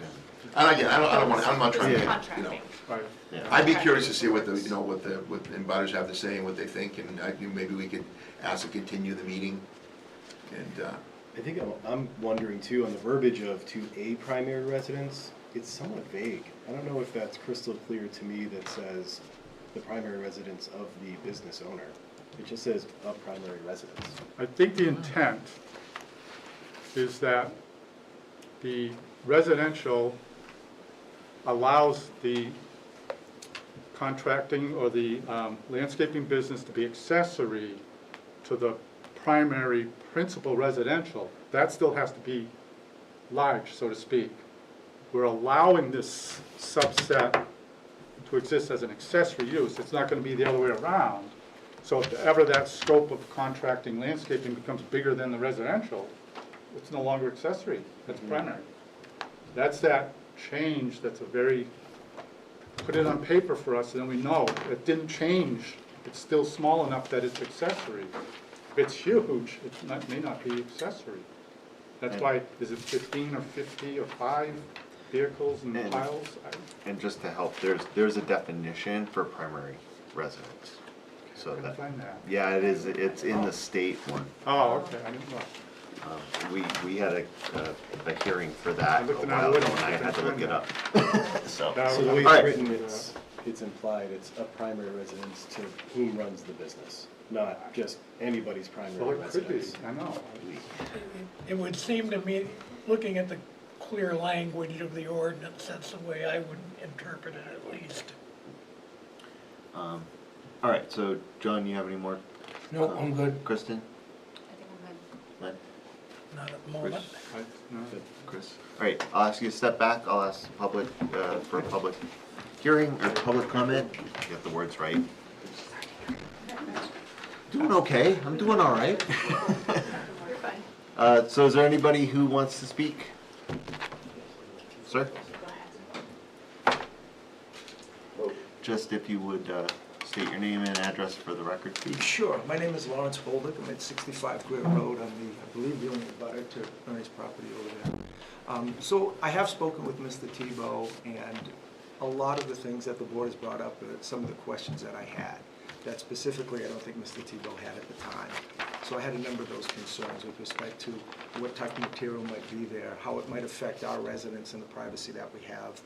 And again, I'm not trying to, Yeah. Contracting. Right. Yeah. I'd be curious to see what the butters have to say and what they think, and maybe we could ask to continue the meeting. And, I think I'm wondering too, on the verbiage of to a primary residence, it's somewhat vague. I don't know if that's crystal clear to me that says the primary residence of the business owner. It just says a primary residence. I think the intent is that the residential allows the contracting or the landscaping business to be accessory to the primary principal residential. That still has to be large, so to speak. We're allowing this subset to exist as an accessory use. It's not going to be the other way around. So if ever that scope of contracting landscaping becomes bigger than the residential, it's no longer accessory, that's primary. That's that change that's a very, put it on paper for us, and then we know it didn't change. It's still small enough that it's accessory. If it's huge, it may not be accessory. That's why, is it 15 or 50 or 5 vehicles and And- piles? And just to help, there's a definition for primary residence. So I couldn't that, find that. yeah, it is, it's in the state one. Oh, okay, I didn't look. We had a hearing for that I a looked in while our ago, ordinance, and I I had to couldn't look it find up. So, That So the way it's Alright. written, it's implied it's a primary residence to whom runs the business, not just anybody's Well, primary it could be, residence. I know. it would seem to me, looking at the clear language of the ordinance, that's the way I would interpret it at least. all right, so John, you have any more? No, I'm good. Kristen? I think I'm good. Len? Not at the moment. No. Chris? All right, I'll ask you to step back. I'll ask the public, for a public hearing or public comment. Get the words right. Doing okay. I'm doing all right. You're fine. So is there anybody who wants to speak? Sir? Just if you would, state your name and address for the record, please. Sure, my name is Lawrence Holdick, I'm at 65 Greer Road, I'm I believe the only abutter to Ernie's property over there. So I have spoken with Mr. Tebow, and a lot of the things that the board has brought up are some of the questions that I had, that specifically I don't think Mr. Tebow had at the time. So I had a number of those concerns with respect to what type of material might be there, how it might affect our residents and the privacy that we have,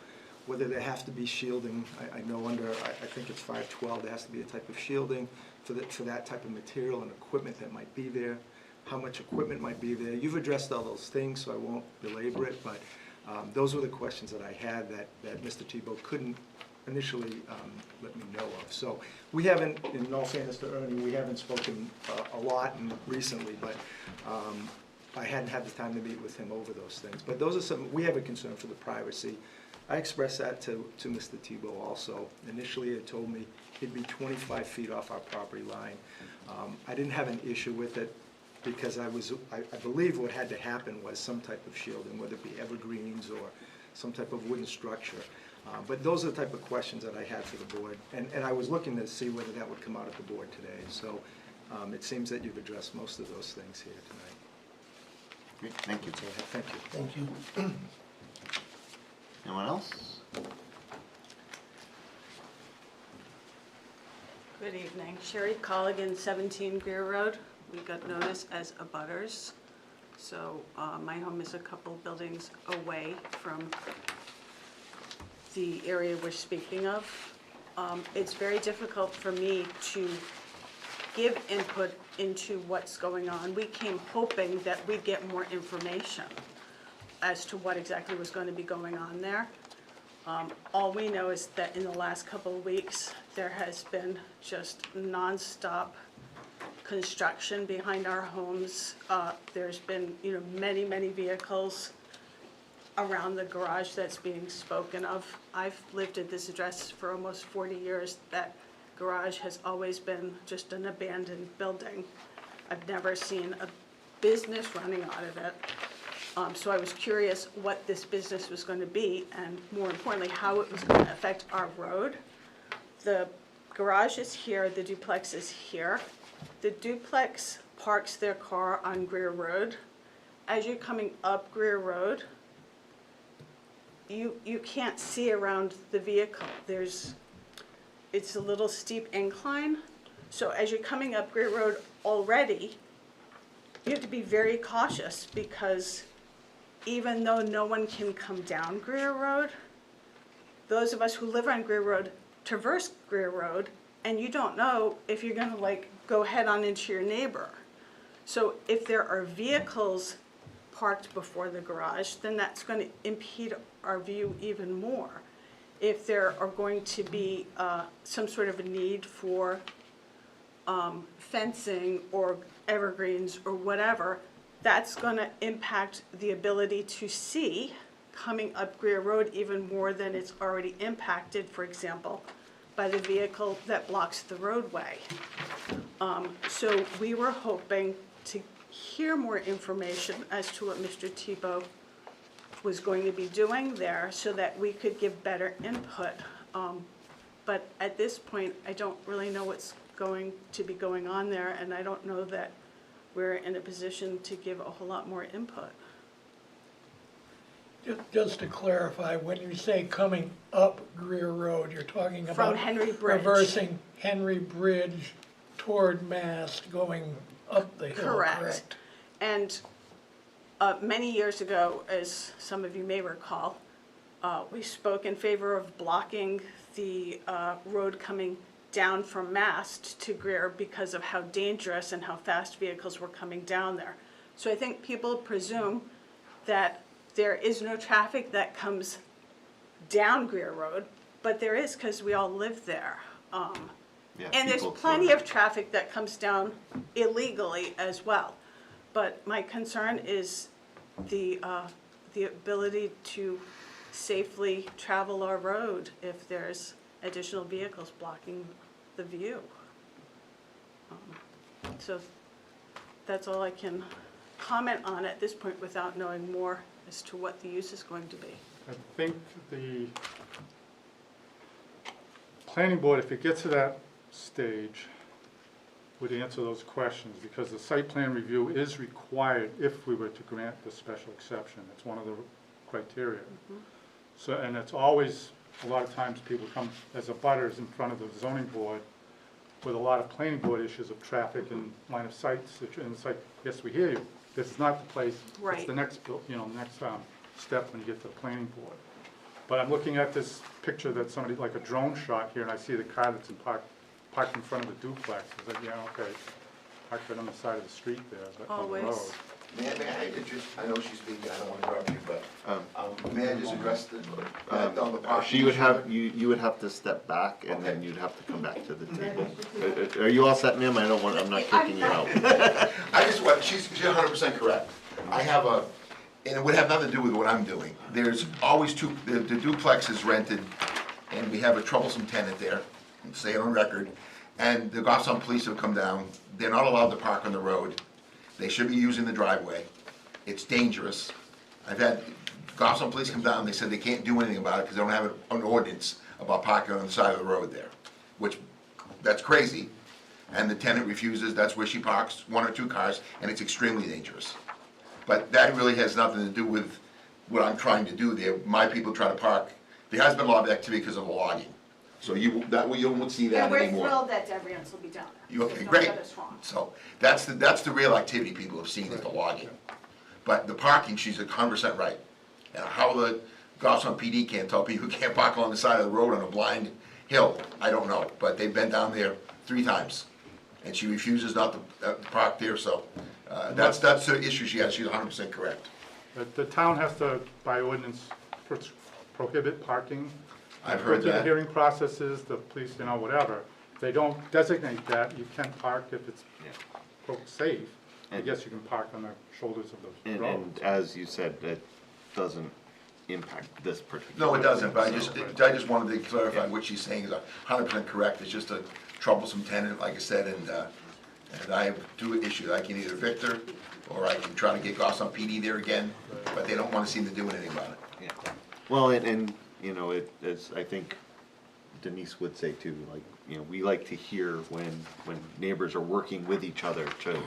whether there has to be shielding. I know under, I think it's 512, there has to be a type of shielding for that type of material and equipment that might be there, how much equipment might be there. You've addressed all those things, so I won't belabor it, but those were the questions that I had that Mr. Tebow couldn't initially let me know of. So we haven't, in all fairness to Ernie, we haven't spoken a lot recently, but I hadn't had the time to meet with him over those things. But those are some, we have a concern for the privacy. I expressed that to Mr. Tebow also. Initially, he told me he'd be 25 feet off our property line. I didn't have an issue with it because I believe what had to happen was some type of shielding, whether it be evergreens or some type of wooden structure. But those are the type of questions that I had for the board. And I was looking to see whether that would come out at the board today. So it seems that you've addressed most of those things here tonight. Great, thank you. So thank you. Thank you. Anyone else? Good evening. Sherry Colligan, 17 Greer Road. We got notice as abutters. So my home is a couple buildings away from the area we're speaking of. It's very difficult for me to give input into what's going on. We came hoping that we'd get more information as to what exactly was going to be going on there. All we know is that in the last couple of weeks, there has been just nonstop construction behind our homes. There's been, many, many vehicles around the garage that's being spoken of. I've lived at this address for almost 40 years. That garage has always been just an abandoned building. I've never seen a business running out of it. So I was curious what this business was going to be, and more importantly, how it was going to affect our road. The garage is here, the duplex is here. The duplex parks their car on Greer Road. As you're coming up Greer Road, you can't see around the vehicle. It's a little steep incline. So as you're coming up Greer Road already, you have to be very cautious, because even though no one can come down Greer Road, those of us who live on Greer Road traverse Greer Road, and you don't know if you're gonna go head on into your neighbor. So if there are vehicles parked before the garage, then that's going to impede our view even more. If there are going to be some sort of a need for fencing or evergreens or whatever, that's going to impact the ability to see coming up Greer Road even more than it's already impacted, for example, by the vehicle that blocks the roadway. So we were hoping to hear more information as to what Mr. Tebow was going to be doing there, so that we could give better input. But at this point, I don't really know what's going to be going on there, and I don't know that we're in a position to give a whole lot more input. Just to clarify, when you say coming up Greer Road, you're talking about From Henry Bridge. reversing Henry Bridge toward Mast, going up the hill, Correct. correct? And many years ago, as some of you may recall, we spoke in favor of blocking the road coming down from Mast to Greer because of how dangerous and how fast vehicles were coming down there. So I think people presume that there is no traffic that comes down Greer Road, but there is, because we all live there. Yeah, And there's people plenty sort of traffic that comes down illegally as well. But my concern is the ability to safely travel our road if there's additional vehicles blocking the view. So that's all I can comment on at this point without knowing more as to what the use is going to be. I think the planning board, if it gets to that stage, would answer those questions, because the site plan review is required if we were to grant the special exception. It's one of the criteria. So, and it's always, a lot of times people come as abutters in front of the zoning board with a lot of planning board issues of traffic and line of sight, and it's like, yes, we hear you. This is not the place. Right. It's the next, next step when you get to the planning board. But I'm looking at this picture that somebody, like a drone shot here, and I see the car that's parked in front of the duplex. It's like, yeah, okay, parked right on the side of the street there, but on the road. Always. May I just, I know she's speaking, I don't want to interrupt you, but may I just address the, on the parking? You would have, issue? you would have to step back, and then Okay. you'd have to come back to the table. Are you all set, ma'am? I'm not kicking you out. I just want, she's 100% correct. I have a, and it would have nothing to do with what I'm doing. There's always the duplex is rented, and we have a troublesome tenant there, say it on record, and the Goffstown police have come down. They're not allowed to park on the road. They should be using the driveway. It's dangerous. I've had Goffstown police come down, they said they can't do anything about it because they don't have an ordinance about parking on the side of the road there, which, that's crazy. And the tenant refuses, that's where she parks, 1 or 2 cars, and it's extremely dangerous. But that really has nothing to do with what I'm trying to do there. My people try to park, there has been a lot of activity because of the logging. So you won't see that And we're anymore. thrilled that Debrians will be down there. Okay, Don't great. get us wrong. So that's the real activity people have seen is the logging. But the parking, she's 100% right. And how the Goffstown PD can't tell people who can't park on the side of the road on a blind hill, I don't know. But they've been down there 3 times, and she refuses not to park there, so that's the issue she has, she's 100% correct. The town has to, by ordinance, prohibit parking. I've heard Go through the that. hearing processes, the police, whatever. If they don't designate that, you can park if it's Yeah. quote safe. I And- guess you can park on the shoulders of those And roads. as you said, it doesn't impact this particular. No, it doesn't, but So- I just wanted to clarify what she's saying is 100% correct. It's just a troublesome tenant, like I said, and I have two issues. I can either evict her, or I can try to get Goffstown PD there again, but they don't want to seem to do anything about it. Yeah. Well, and, you know, as I think Denise would say too, like, you know, we like to hear when neighbors are working with each other to,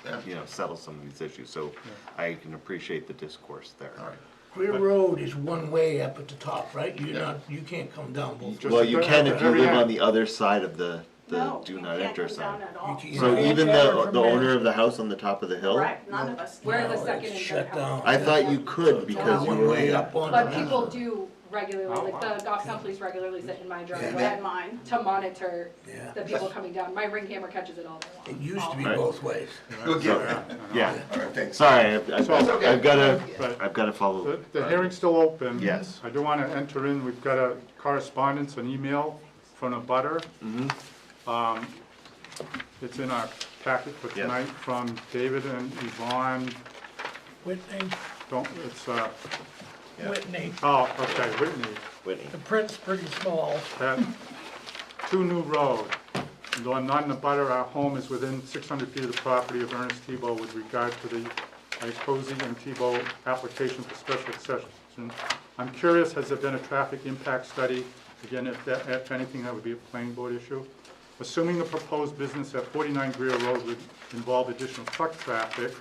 Yeah. you know, settle some of these issues, so I can appreciate the discourse there. All right. Greer Road is one way up at the top, right? You can't come down both ways. Just Well, you at the- can at if the you very live on end. the other side of the No, do you not can't enter come sign. down at all. You So can't- even enter the from owner there. of the house on the top of the hill? Correct, none of us. We're the No, second it's and shut third house. down. I thought you could because you One were. way up on. But people do regularly, Oh, like wow. the Goffstown police regularly sit in my Yeah. driveway At mine. to monitor Yeah. the people coming down. My ring camera catches it all day It long. used to be Right. both ways. Good, yeah. Yeah, All right, thanks. sorry, So- I've gotta, Right. I've gotta follow. The hearing's still open. Yes. I do want to enter in, we've got a correspondence, an email from a butter. It's in our packet for Yes. tonight from David and Yvonne, Whitney, Whitney. oh, okay, Whitney, Whitney. The print's pretty small. at 2 New Road. And though I'm not in the butter, our home is within 600 feet of the property of Ernest Tebow with regard to the Iacozzi and Tebow application for special exception. I'm curious, has there been a traffic impact study? Again, if anything, that would be a planning board issue. Assuming the proposed business at 49 Greer Road would involve additional truck traffic,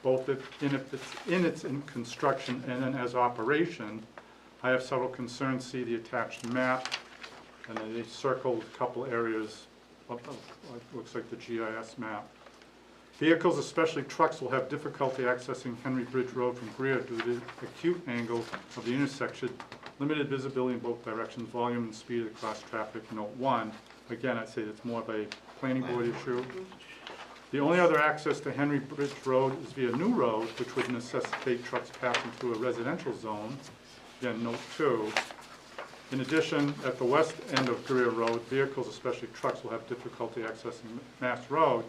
both in its construction and then as operation, I have several concerns. See the attached map, and then they circled a couple areas of what looks like the GIS map. Vehicles, especially trucks, will have difficulty accessing Henry Bridge Road from Greer due to the acute angle of the intersection, limited visibility in both directions, volume and speed of cross traffic. Note 1. Again, I'd say it's more of a planning board issue. The only other access to Henry Bridge Road is via New Road, which would necessitate trucks passing through a residential zone. Again, note 2. In addition, at the west end of Greer Road, vehicles, especially trucks, will have difficulty accessing Mass Road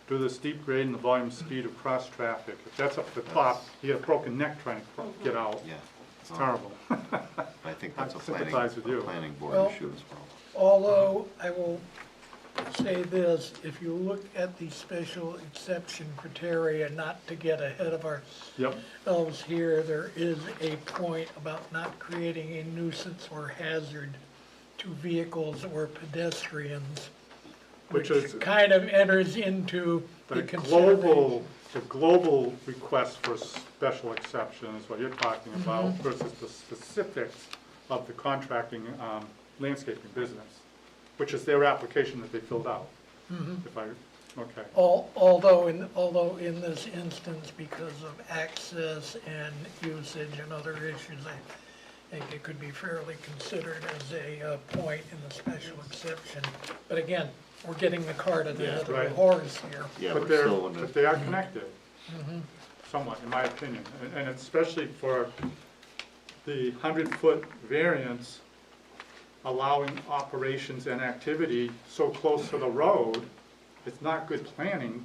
due to the steep grade and the volume speed of cross traffic. If that's up at the top, you get a broken neck trying to get out. Yeah, It's terrible. I think that's I a sympathize with you. planning board Well- issue as well. Although I will say this, if you look at the special exception criteria, not to get ahead of Yep. ourselves here, there is a point about not creating a nuisance or hazard to vehicles or pedestrians, Which which is- kind of enters into the The consideration. global request for special exception is what you're talking about versus the specifics of the contracting landscaping business, which is their application that they filled out. If I, okay. Although in this instance, because of access and usage and other issues, I think it could be fairly considered as a point in the special exception. But again, we're getting the cart at the head of the right. horse here. Yeah, But we're they're, still in but the, they are connected, somewhat, in my opinion. And especially for the 100-foot variance allowing operations and activity so close to the road, it's not good planning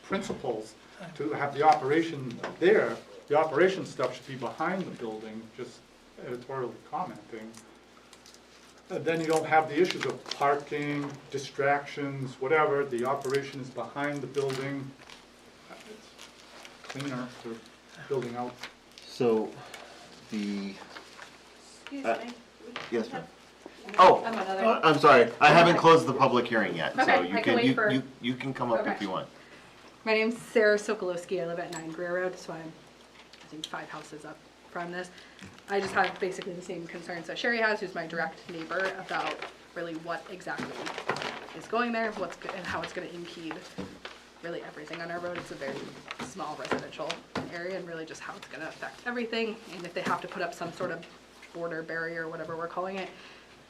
principles to have the operation there. The operation stuff should be behind the building, just editorially commenting. Then you don't have the issues of parking, distractions, whatever. The operation is behind the building. It's cleaner for building out. so, the, Excuse Uh, me. yes, ma'am. Oh, I'm another. I'm sorry, I haven't closed the public hearing yet, so Okay, you I can can, wait for- you can come up if Okay. you want. My name's Sarah Sokolowski. I live at 9 Greer Road, so I'm, I think, 5 houses up from this. I just have basically the same concerns that Sherry has, who's my direct neighbor, about really what exactly is going there, and how it's gonna impede really everything on our road. It's a very small residential area, and really just how it's gonna affect everything, and if they have to put up some sort of border barrier, whatever we're calling it,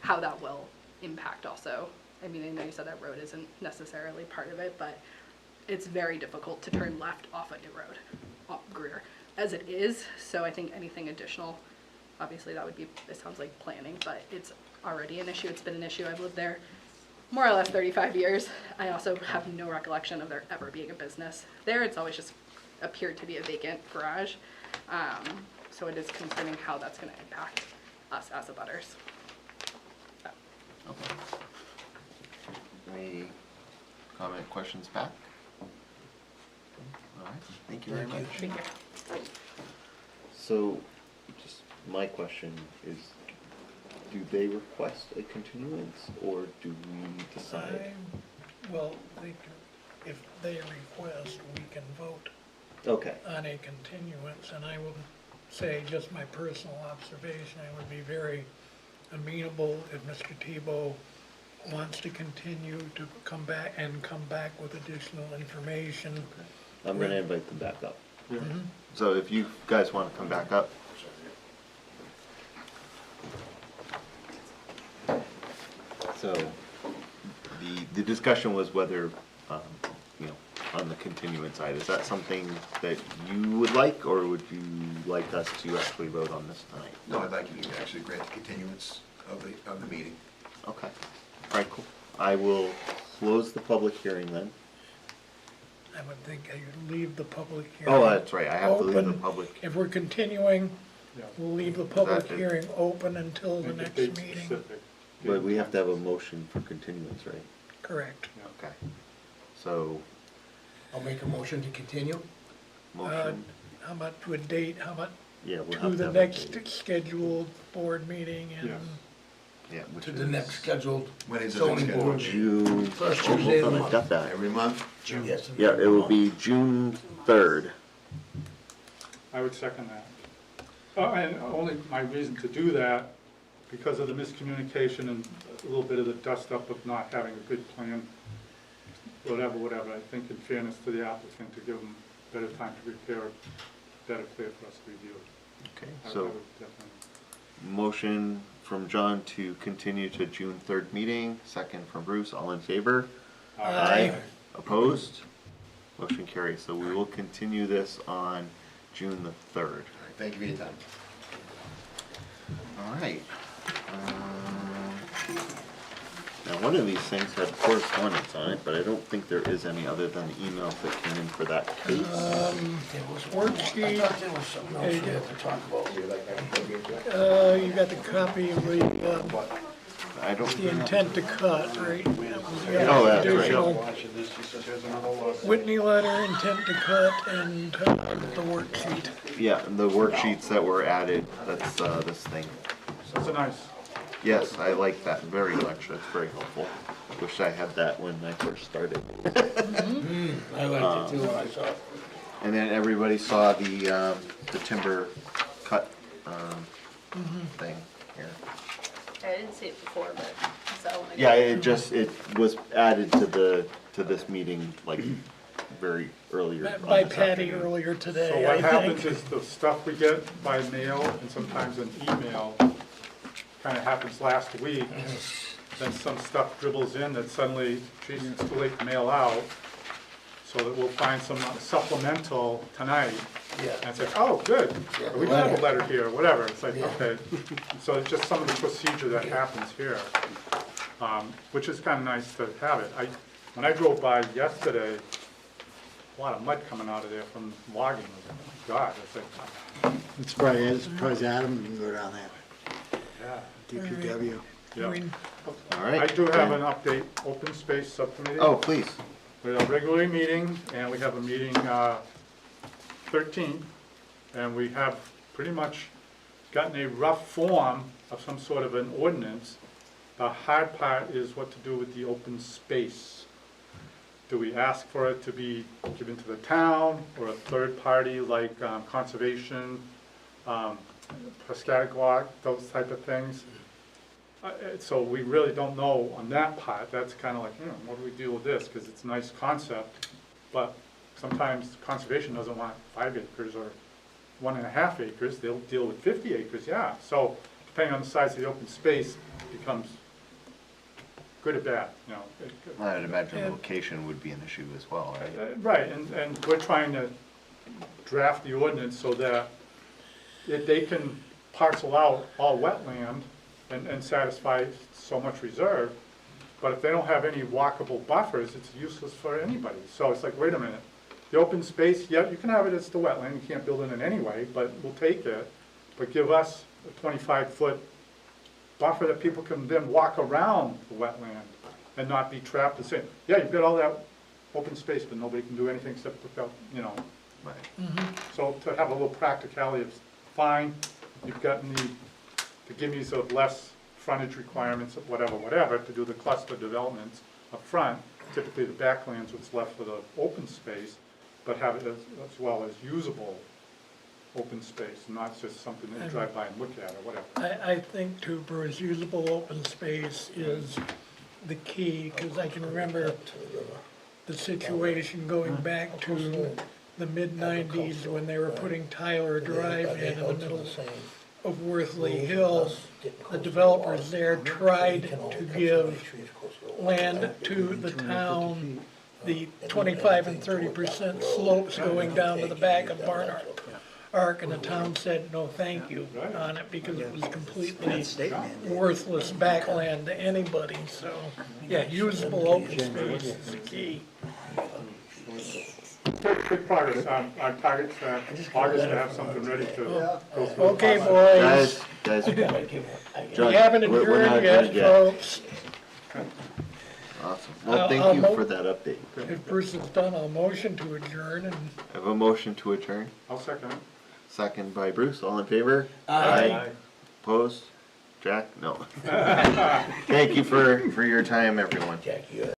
how that will impact also. I mean, I know you said that road isn't necessarily part of it, but it's very difficult to turn left off a new road, off Greer, as it is. So I think anything additional, obviously that would be, it sounds like planning, but it's already an issue. It's been an issue. I've lived there more or less 35 years. I also have no recollection of there ever being a business there. It's always just appeared to be a vacant garage. So it is concerning how that's going to impact us as abutters. So. Okay. Any comment, questions back? All right, thank you very much. Thank you. So, just my question is, do they request a continuance, or do we decide? Well, if they request, we can vote Okay, on a continuance, and I will say, just my personal observation, I would be very amenable if Mr. Tebow wants to continue to come back with additional information. I'm gonna invite them back up. Yeah. So if you guys wanna come back up. So, the discussion was whether, you know, on the continuance side, is that something that you would like, or would you like us to actually vote on this tonight? No, I'd like you to actually grant the continuance of the meeting. Okay, all right, cool. I will close the public hearing then. I would think I would leave the public hearing. Oh, that's right, I have to leave the open. public. If we're continuing, Yeah. we'll leave the public That is- hearing open until the Make a next date meeting. specific. But we have to have a motion for continuance, right? Correct. Okay. So, I'll make a motion to continue. motion, How about to a date, how about yeah, we'll to have to the have a next date. scheduled board meeting Yes. and Yeah, which To the is next scheduled When is the zoning next board scheduled? meeting. June. First oh, Tuesday of the hold on, I month. got that. Every month? Yes. Yeah, it will be June 3rd. I would second that. And only my reason to do that, because of the miscommunication and a little bit of the dust up of not having a good plan, whatever, I think in fairness to the applicant, to give them better time to prepare, better plan for us to review. Okay, I so would definitely. motion from John to continue to June 3rd meeting, second from Bruce, all in favor? Aye. Opposed? Motion carries. So we will continue this on June the 3rd. All right, thank you for your time. All right. Now, one of these things had correspondence on it, but I don't think there is any other than the emails that came in for that case. There was one more. I Worksheet. thought there was something else we had to talk about. you got the copy of I don't. the intent to cut, right? Oh, that's right. Additional Whitney letter, intent to cut, and the worksheet. Yeah, and the worksheets that were added, that's this thing. That's a nice, Yes, I like that very much. That's very helpful. Wish I had that when I first started. I liked it too when I saw it. And then everybody saw the timber cut thing here. I didn't see it before, but so. Yeah, it was added to this meeting like very earlier. By on this Patty afternoon. earlier so today, what I happens think. is the stuff we get by mail and sometimes an email kind of happens last week. Then some stuff dribbles in that suddenly, geez, it's too late to mail out. So that we'll find some supplemental tonight. Yeah. And it's like, oh, good, Yeah, we have a letter. letter here, whatever. It's like, Yeah. okay. So it's just some of the procedure that happens here, which is kind of nice to have it. When I drove by yesterday, a lot of mud coming out of there from logging. I was like, oh my God, it's like, It's probably Adam can go down there, yeah. DPW. Yeah. All right. I do have an update, open space subcommittee. Oh, please. We have a regular meeting, and we have a meeting 13, and we have pretty much gotten a rough form of some sort of an ordinance. The hard part is what to do with the open space. Do we ask for it to be given to the town, or a third party like conservation, Piscataqua, those type of things? So we really don't know on that part. That's kind of like, what do we do with this? Because it's a nice concept, but sometimes conservation doesn't want 5 acres or 1.5 acres. They'll deal with 50 acres, yeah. So depending on the size of the open space, it becomes good or bad, you know. I'd imagine location would be an issue as well, right? Right, and we're trying to draft the ordinance so that if they can parcel out all wetland and satisfy so much reserve, But if they don't have any walkable buffers, it's useless for anybody. So it's like, wait a minute, the open space, yeah, you can have it as the wetland, you can't build in it anyway, but we'll take it. But give us a 25-foot buffer that people can then walk around the wetland and not be trapped and say, yeah, you've got all that open space, but nobody can do anything except look out, you know. So to have a little practicality, it's fine, you've gotten the gimmies of less frontage requirements of whatever, to do the cluster developments up front. Typically the backlands, what's left for the open space, but have it as well as usable open space, not just something that you drive by and look at or whatever. I think too, Bruce, usable open space is the key, because I can remember the situation going back to the mid-90s when they were putting Tyler Drive in the middle of Worthley Hill. The developers there tried to give land to the town, the 25 and 30% slopes going down to the back of Barnard Arc, and the town said no thank you on it because it was completely worthless backland to anybody. So, yeah, usable open space is the key. Good progress on our targets, August to have something ready to go through. Okay, boys. Guys, We haven't we're not adjourned yet, folks. Awesome. Well, thank I'll you mo- for that update. If Bruce is done, I'll motion to adjourn and I have a motion to adjourn. I'll second it. Second by Bruce. All in favor? Aye. Opposed? Jack? No. Thank you for your time, everyone. Jack, you